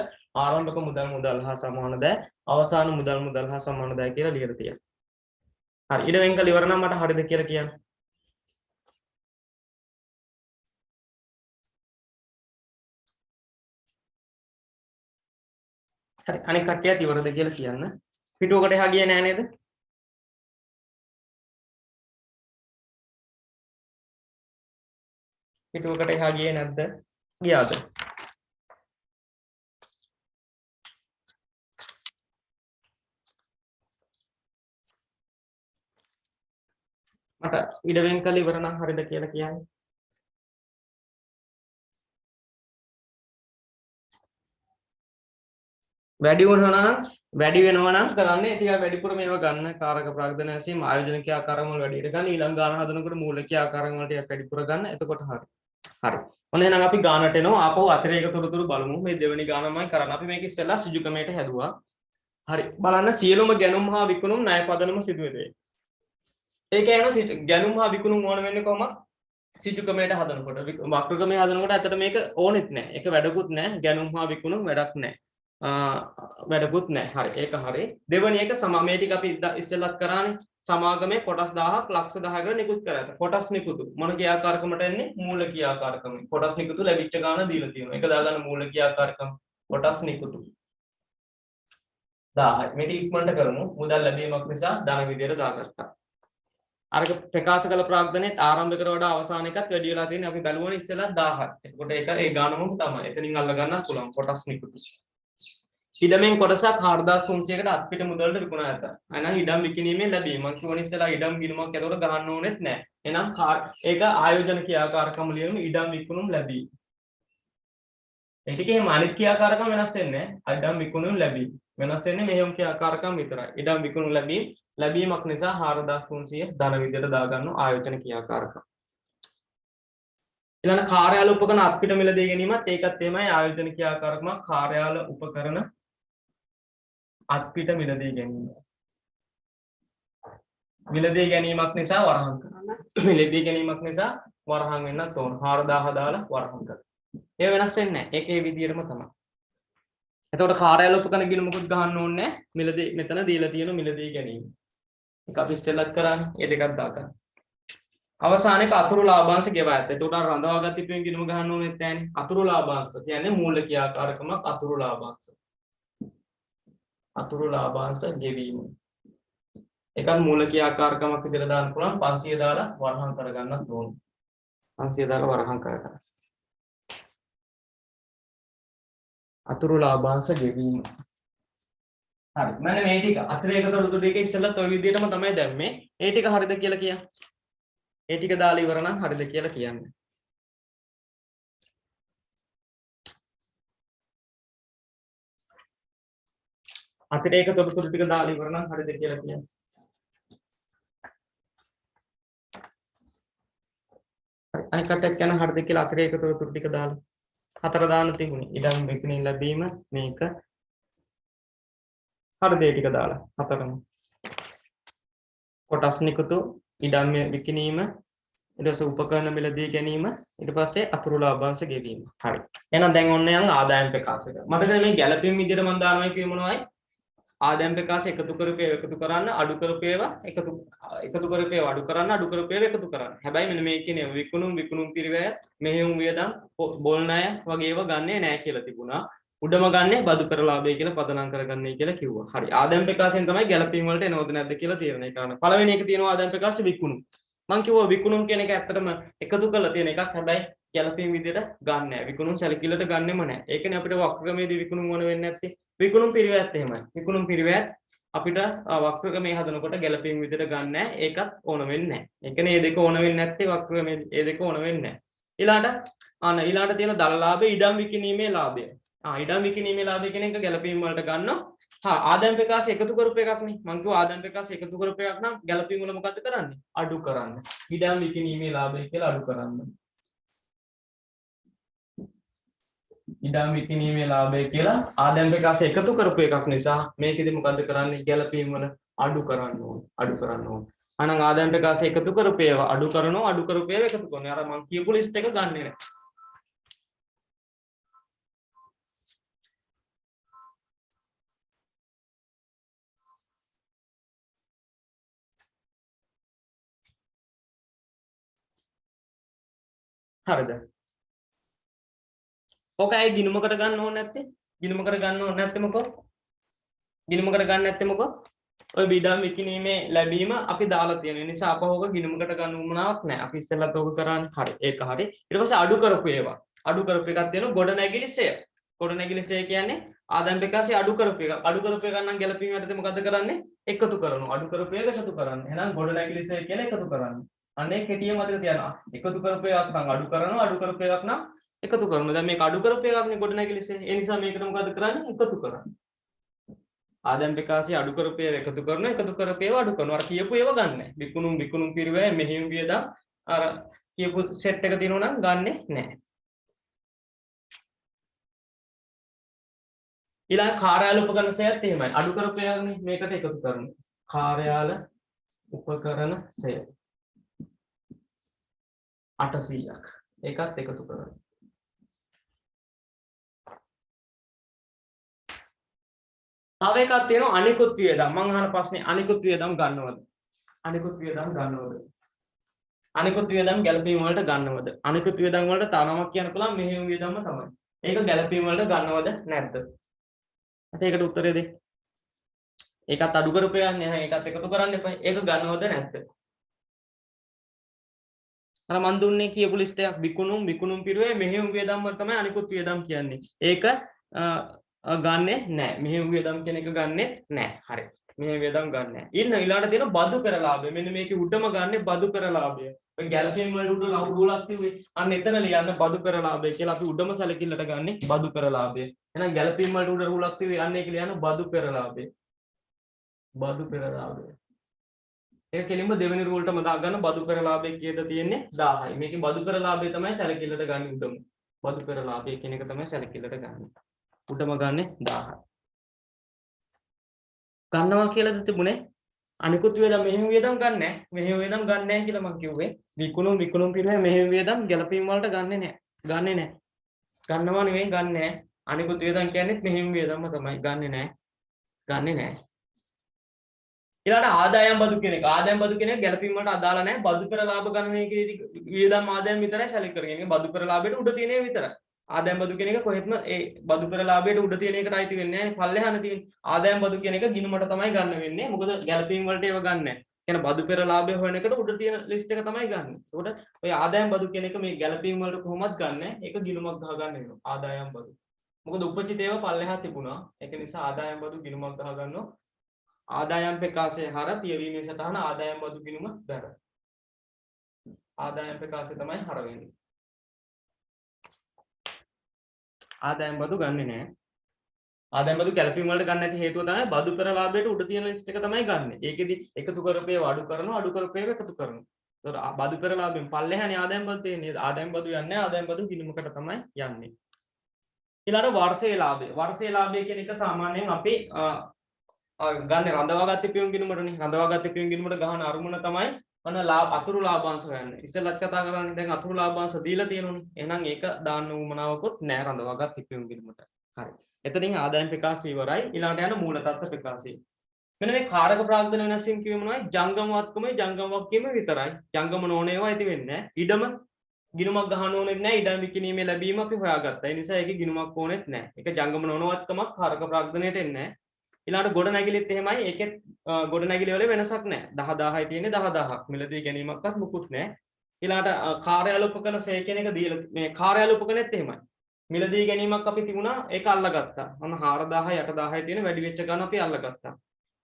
ආරම්භක මුදල් හා සමාන දෑ අවසාන මුදල් හා සමාන දෑ කියලා ලියලා තියෙනවා. හරි ඊට වෙන් කළ ඉවර නම් මට හරිද කියලා කියන්න. හරි අනික කට්ටියත් ඉවරද කියලා කියන්න. පිටුවකට එහා ගියේ නෑ නේද? පිටුවකට එහා ගියේ නැද්ද? ගියාද? මට ඉඩ වෙන් කළ ඉවර නම් හරිද කියලා කියන්න. වැඩි වෙනවා නම් කරන්නේ ටිකක් වැඩිපුර මේව ගන්න කාරක ප්‍රාග්ධන ඇසීම් ආයෝජනික ආකාරම් වල වැඩියට ගන්න ඊළඟ ගාන හදනකොට මූලික ආකාරම් වල ටිකක් වැඩිපුර ගන්න එතකොට හරි. ඔන්න එහෙනම් අපි ගානට එනවා ආපහු අතිරේක තොරතුරු බලමු. මේ දෙවෙනි ගානමයි කරන්න. අපි මේක ඉස්සෙල්ලා සිජුකමේට හැදුවා. හරි. බලන්න සියලුම ගැනුම් හා විකුණුම් ණය පදනම සිදුවේ. ඒ කියන්නේ ගැනුම් හා විකුණුම් ඕන වෙන්නේ කොහොමද? සිජුකමේට හදනකොට. වක්‍රකමේ හදනකොට ඇත්තට මේක ඕනෙත් නැහැ. ඒක වැඩකුත් නැහැ. ගැනුම් හා විකුණුම් වැඩක් නැහැ. වැඩකුත් නැහැ. හරි. ඒක හරි. දෙවෙනි එක මේ ටික අපි ඉස්සෙල්ලත් කරානේ. සමාගමේ කොටස් 1000ක් ලක්ෂ 10කට නිකුත් කරාත. කොටස් නිකුතු මොන ක්‍රියාකාරකමට එන්නේ? මූල ක්‍රියාකාරකම. කොටස් නිකුතු ලැබිච්ච ගාන දීලා තියෙනවා. ඒක දාගන්න මූල ක්‍රියාකාරකම කොටස් නිකුතු 1000යි. මේක ඉක්මනට කරමු. මුදල් ලැබීමක් නිසා ධන විදියට දාගත්තා. අරක ප්‍රකාශ කළ ප්‍රාග්ධනයේ ආරම්භයකට වඩා අවසාන එකත් වැඩි වෙලා තියෙන්නේ. අපි බලුවනේ ඉස්සෙල්ලා 1000ක්. එතකොට ඒක ඒ ගානම තමයි. එතනින් අල්ල ගන්නත් පුළුවන් කොටස් නිකුතු. ඉඩමෙන් කොටසක් 4300කට අත්පිට මුදලට විකුණා ඇත. එහෙනම් ඉඩම් විකිණීමේ ලැබීම. මම කියවනේ ඉස්සෙල්ලා ඉඩම් ගිණුමක් එතකොට ගහන්න ඕනෙත් නැහැ. එහෙනම් ඒක ආයෝජන ක්‍රියාකාරකම් ලියමු ඉඩම් විකුණුම් ලැබීම. ඒ ටිකේ අනිත් ක්‍රියාකාරකම් වෙනස් වෙන්නේ නැහැ. ඉඩම් විකුණුම් ලැබීම. වෙනස් වෙන්නේ මෙහෙම ක්‍රියාකාරකම් විතරයි. ඉඩම් විකුණුම් ලැබීමක් නිසා 4300 ධන විදියට දාගන්න ආයෝජන ක්‍රියාකාරකම්. ඊළඟ කාර්යාල උපකරණ අත්පිට මිලදී ගැනීමත් ඒකත් එමය ආයෝජන ක්‍රියාකාරකම කාර්යාල උපකරණ අත්පිට මිලදී ගැනීම. මිලදී ගැනීමක් නිසා වරහන් කරන්න. මිලදී ගැනීමක් නිසා වරහන් වෙන්නත් ඕන. 4000 දාලා වරහන් කරන්න. ඒ වෙනස් වෙන්නේ නැහැ. ඒකේ විදියටම තමයි. එතකොට කාර්යාල උපකරණ ගිණුමකුත් ගහන්න ඕනේ නැහැ. මිලදී මෙතන දීලා තියෙන මිලදී ගැනීම. ඒක අපි ඉස්සෙල්ලත් කරානේ. ඒ දෙකක් දාගන්න. අවසානයේ අතුරු ලාභාංශ ගෙවා ඇත. එතකොට රඳවාගත් ඉපෙන් ගිණුම ගහන්න ඕනෙත් නැහැනේ. අතුරු ලාභාංශ කියන්නේ මූල ක්‍රියාකාරකමක් අතුරු ලාභාංශ. අතුරු ලාභාංශ ගෙවීම. එකක් මූල ක්‍රියාකාරකමක් විදිහට දාන්න පුළුවන් 500 දාලා වරහන් කරගන්නත් ඕන. 500 දාලා වරහන් කරගන්න. අතුරු ලාභාංශ ගෙවීම. හරි. මම මේ ටික අතිරේක තොරතුරු ටික ඉස්සෙල්ලත් ඔය විදිහටම තමයි දැම්මේ. ඒ ටික හරිද කියලා කියන්න. ඒ ටික දාලා ඉවර නම් හරිද කියලා කියන්න. අතිරේක තොරතුරු ටික දාලා ඉවර නම් හරිද කියලා කියන්න. අනිත් කට්ටියත් කියන හරිද කියලා අතිරේක තොරතුරු ටික දාලා. හතර දාන්න තිබුණේ. ඉඩම් විකිණීම ලැබීම මේක. හරිද ඒ ටික දාලා හතරම. කොටස් නිකුතු ඉඩම් විකිණීම ඊට පස්සේ උපකරණ මිලදී ගැනීම ඊට පස්සේ අතුරු ලාභාංශ ගෙවීම. හරි. එහෙනම් දැන් ඔන්න යන ආදායම් ප්‍රකාශයට. මට දැන් මේ ගැළපීම් විදිහට මම දානවා කියේ මොනවයි? ආදායම් ප්‍රකාශ එකතු කරපේව එකතු කරන්න අඩු කරපේව එකතු කරපේව අඩු කරන්න අඩු කරපේව එකතු කරන්න. හැබැයි මෙන්න මේ කියන්නේ විකුණුම් පිරිවැය මෙහෙයුම් වියදම් බොල් ණය වගේ ඒවා ගන්නෙ නැහැ කියලා තිබුණා. උඩම ගන්නේ බදු කර ලාභය කියලා පදනම් කරගන්නයි කියලා කිව්වා. හරි. ආදායම් ප්‍රකාශයෙන් තමයි ගැළපීම් වලට එනවද නැද්ද කියලා තීරණය කරන්න. පළවෙනි එක තියෙනවා ආදායම් ප්‍රකාශ විකුණුම්. මම කිව්වා විකුණුම් කියන එක ඇත්තටම එකතු කරලා තියෙන එකක්. හැබැයි ගැළපීම් විදිහට ගන්න නැහැ. විකුණුම් සැලකිල්ලට ගන්නෙම නැහැ. ඒකනේ අපිට වක්‍රමේදී විකුණුම් ඕන වෙන්නේ නැත්තේ. විකුණුම් පිරිවැයත් එහෙමයි. විකුණුම් පිරිවැයත් අපිට වක්‍රමේ හදනකොට ගැළපීම් විදිහට ගන්න නැහැ. ඒකත් ඕන වෙන්නේ නැහැ. ඒකනේ මේ දෙක ඕන වෙන්නේ නැත්තේ වක්‍රමේ මේ දෙක ඕන වෙන්නේ නැහැ. ඊළාට තියෙන දල ලාභය ඉඩම් විකිණීමේ ලාභය. ඉඩම් විකිණීමේ ලාභය කියන එක ගැළපීම් වලට ගන්නවා. ආදායම් ප්‍රකාශ එකතු කරපු එකක් නේ. මම කිව්වා ආදායම් ප්‍රකාශ එකතු කරපු එකක් නම් ගැළපීම් වල මොකද්ද කරන්නේ? අඩු කරන්න. ඉඩම් විකිණීමේ ලාභය කියලා අඩු කරන්න. ඉඩම් විකිණීමේ ලාභය කියලා ආදායම් ප්‍රකාශය එකතු කරපු එකක් නිසා මේකෙදි මොකද්ද කරන්නේ ගැළපීම් වල අඩු කරන්න ඕන. අනං ආදායම් ප්‍රකාශය එකතු කරපු ඒවා අඩු කරනවා අඩු කරපු ඒවා එකතු කරනවා. අර මම කියපු ලිස්ට් එක ගන්නෙ නෑ. හරිද? ඕක ඇයි ගිණුමකට ගන්න ඕනේ නැත්තේ? ගිණුමකට ගන්න ඕනේ නැත්තේ මොකෝ? ගිණුමකට ගන්න නැත්තේ මොකෝ? ඔය බීඩම් විකිණීමේ ලැබීම අපි දාලා තියෙන නිසා අපහොක ගිණුමකට ගන්න උවමනාවක් නැහැ. අපි ඉස්සෙල්ලත් ඕක කරන්නේ. හරි. ඒක හරි. ඊට පස්සේ අඩු කරපු ඒවා. අඩු කරපු එකක් තියෙනවා ගොඩනැගිලි සය. ගොඩනැගිලි සය කියන්නේ ආදායම් ප්‍රකාශය අඩු කරපු එක. අඩු කරපු එක නම් ගැළපීම යටතේ මොකද්ද කරන්නේ? එකතු කරනවා. අඩු කරපු එක එකතු කරන්නේ. එහෙනම් ගොඩනැගිලි සය කියලා එකතු කරන්නේ. අනේ කෙටිය මතක තියාගන්න. එකතු කරපු එකක් නම් අඩු කරනවා. අඩු කරපු එකක් නම් එකතු කරනවා. දැන් මේක අඩු කරපු එකක් නේ ගොඩනැගිලි සය. ඒ නිසා මේකට මොකද්ද කරන්නේ? එකතු කරන්නේ. ආදායම් ප්‍රකාශය අඩු කරපු ඒවා එකතු කරනවා එකතු කරපු ඒවා අඩු කරනවා. අර කියපු ඒවා ගන්නෑ. විකුණුම් පිරිවැය මෙහෙයුම් වියදම් අර කියපු සෙට් එක තියෙනවා නම් ගන්නෙ නැහැ. ඊළඟ කාර්යාල උපකරණ සයත් එහෙමයි. අඩු කරපු ඒවානේ මේකට එකතු කරනවා. කාර්යාල උපකරණ සය 800ක්. ඒකත් එකතු කරනවා. තව එකක් තියෙනවා අනිකුත් වියදම්. මම අහන ප්‍රශ්නේ අනිකුත් වියදම් ගන්නවද? අනිකුත් වියදම් ගන්නවද? අනිකුත් වියදම් ගැළපීම් වලට ගන්නවද? අනිකුත් වියදම් වලට තරමක් කියන්න පුළුවන් මෙහෙයුම් වියදම්ම තමයි. ඒක ගැළපීම් වලට ගන්නවද නැද්ද? ඒකට උත්තරේ දෙන්න. ඒකත් අඩු කරපේයක් නෑ. ඒකත් එකතු කරන්න එපා. ඒක ගන්නවද නැද්ද? අර මන් දුන්නේ කියපු ලිස්ට් එකක් විකුණුම් පිරුවේ මෙහෙයුම් වියදම් වල තමයි අනිකුත් වියදම් කියන්නේ. ඒක ගන්නෙ නෑ. මෙහෙයුම් වියදම් කියන එක ගන්නෙ නෑ. හරි. මෙහෙයුම් වියදම් ගන්න නෑ. ඊළඟට තියෙන බදු පෙර ලාභය. මෙන්න මේකේ උඩම ගන්නෙ බදු පෙර ලාභය. ඔය ගැළපීම් වල උඩ රූලක් තිබුණේ. අන්න එතන ලියන්න බදු පෙර ලාභය කියලා අපි උඩම සැලකිල්ලට ගන්නෙ බදු පෙර ලාභය. එහෙනම් ගැළපීම් වල උඩ රූලක් තිබුණේ අන්න ඒක ලියන්න බදු පෙර ලාභය. බදු පෙර ලාභය. ඒක කෙලින්ම දෙවෙනි රූල්ටම දාගන්න බදු පෙර ලාභය කීයද තියෙන්නේ 1000යි. මේකේ බදු පෙර ලාභය තමයි සැලකිල්ලට ගන්න උඩම. බදු පෙර ලාභය කියන එක තමයි සැලකිල්ලට ගන්න. උඩම ගන්නේ 1000යි. ගන්නවා කියලාද තිබුණේ? අනිකුත් වියදම් මෙහෙම වියදම් ගන්න නැහැ. මෙහෙම වියදම් ගන්න නැහැ කියලා මම කිව්වේ. විකුණුම් පිළිවෙල මෙහෙම වියදම් ගැළපීම් වලට ගන්නෙ නැහැ. ගන්නෙ නැහැ. ගන්නවා නෙවෙයි ගන්න නැහැ. අනිකුත් වියදම් කියන්නේත් මෙහෙම වියදම්ම තමයි. ගන්නෙ නැහැ. ගන්නෙ නැහැ. ඊළඟට ආදායම් බදු කියන එක. ආදායම් බදු කියන එක ගැළපීම් වලට අදාළ නැහැ. බදු පෙර ලාභ ගණනයේදී වියදම් ආදායම් විතරයි සැලක කරගෙන. බදු පෙර ලාභයට උඩ තියෙන ඒවා විතරයි. ආදායම් බදු කියන එක කොහෙත්ම ඒ බදු පෙර ලාභයට උඩ තියෙන එකට අයිති වෙන්නේ නැහැ. පල්ලෙහාන තියෙන ආදායම් බදු කියන එක ගිණුමට තමයි ගන්න වෙන්නේ. මොකද ගැළපීම් වලට ඒව ගන්න නැහැ. කියන්නේ බදු පෙර ලාභය හොයන එකට උඩ තියෙන ලිස්ට් එක තමයි ගන්න. ඒකට ඔය ආදායම් බදු කියන එක මේ ගැළපීම් වලට කොහොමවත් ගන්න නැහැ. ඒක ගිණුමක් ගහ ගන්න වෙනවා. ආදායම් බදු. මොකද උපචිත ඒවා පල්ලෙහා තිබුණා. ඒක නිසා ආදායම් බදු ගිණුමක් ගහ ගන්නවා. ආදායම් ප්‍රකාශය හර පියවීමේ සටහන ආදායම් බදු ගිණුම බැර. ආදායම් ප්‍රකාශය තමයි හර වෙන්නේ. ආදායම් බදු ගන්නෙ නෑ. ආදායම් බදු ගැළපීම් වලට ගන්න නැති හේතුව තමයි බදු පෙර ලාභයට උඩ තියෙන ලිස්ට් එක තමයි ගන්නෙ. ඒකෙදි එකතු කරපේ අඩු කරනවා අඩු කරපේ එකතු කරනවා. ඒතකොට බදු පෙර ලාභයෙන් පල්ලෙහානේ ආදායම් බදු තියෙන්නේ. ආදායම් බදු යන්නේ නැහැ. ආදායම් බදු ගිණුමකට තමයි යන්නේ. ඊළඟ වර්ෂයේ ලාභය. වර්ෂයේ ලාභය කියන එක සාමාන්‍යයෙන් අපි ගන්න රඳවාගත් පියුම් ගිණුමටනේ. රඳවාගත් පියුම් ගිණුමට ගහන අරමුණ තමයි අන අතුරු ලාභාංශ හොයන්න. ඉස්සෙල්ලත් කතා කරන්නේ දැන් අතුරු ලාභාංශ දීලා තියෙනෝනේ. එහෙනම් ඒක දාන්න උවමනාවකුත් නැහැ රඳවාගත් පියුම් ගිණුමට. හරි. එතනින් ආදායම් ප්‍රකාශය ඉවරයි. ඊළඟට යන මූල තත්ත්ව ප්‍රකාශය. මෙන්න මේ කාරක ප්‍රාග්ධන වෙනස් වීම කියුවේ මොනවයි? ජංගමවත්කමයි ජංගමවක්කීම විතරයි. ජංගම නොවන ඒවා ඇති වෙන්නේ නැහැ. ඉඩම ගිණුමක් ගහන්න ඕනෙත් නැහැ. ඉඩම් විකිණීමේ ලැබීම අපි හොයාගත්තා. ඒ නිසා ඒකේ ගිණුමක් ඕනෙත් නැහැ. ඒක ජංගම නොවනවත්කමක් කාරක ප්‍රාග්ධනයට එන්නේ නැහැ. ඊළඟට ගොඩනැගිලිත් එහෙමයි. ඒකෙත් ගොඩනැගිලි වල වෙනසක් නැහැ. 10000යි තියෙන්නේ 10000ක්. මිලදී ගැනීමක්වත් මුකුත් නැහැ. ඊළඟට කාර්යාල උපකරණ සේ කියන එක දීලා මේ කාර්යාල උපකරණෙත් එහෙමයි. මිලදී ගැනීමක් අපි තිබුණා ඒක අල්ලගත්තා. මොන 4000යි 8000යි තියෙන වැඩි වෙච්ච ගණන් අපි අල්ලගත්තා.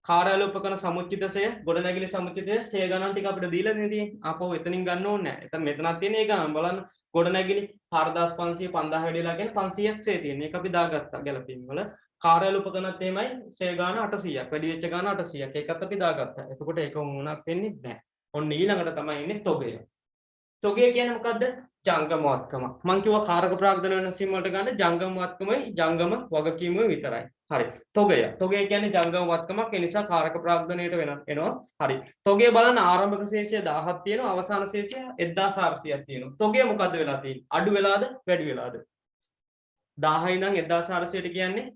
කාර්යාල උපකරණ සමුච්චිතසය ගොඩනැගිලි සමුච්චිතය සේ ගණන් ටික අපිට දීලා තියෙන්නේ. ආපහු එතනින් ගන්න ඕනේ නැහැ. එතන මෙතනක් තියෙන ඒ ගණන් බලන්න. ගොඩනැගිලි 4500 5000 වැඩිලා කියන්නේ 500ක් සේ තියෙන. ඒක අපි දාගත්තා ගැලපීම් වල. කාර්යාල උපකරණත් එහෙමයි සේ ගාන 800ක් වැඩි වෙච්ච ගාන 800ක් ඒකත් අපි දාගත්තා. එතකොට ඒක වුණක් වෙන්නේ නැහැ. ඔන්න ඊළඟට තමයි ඉන්නේ තොගය. තොගය කියන්නේ මොකද්ද? ජංගමවත්කම. මං කිව්වා කාරක ප්‍රාග්ධන වෙනස්වීම වලට ගන්න ජංගමවත්කමයි ජංගම වගකීමයි විතරයි. හරි. තොගය. තොගය කියන්නේ ජංගමවත්කමක්. ඒ නිසා කාරක ප්‍රාග්ධනයට වෙනවා. හරි. තොගය බලන්න ආරම්භක ශේෂය 1000ක් තියෙනවා. අවසාන ශේෂය 1400ක් තියෙනවා. තොගය මොකද්ද වෙලා තියෙන්නේ? අඩු වෙලාද වැඩි වෙලාද? 1000 ඉඳන් 1400ට කියන්නේ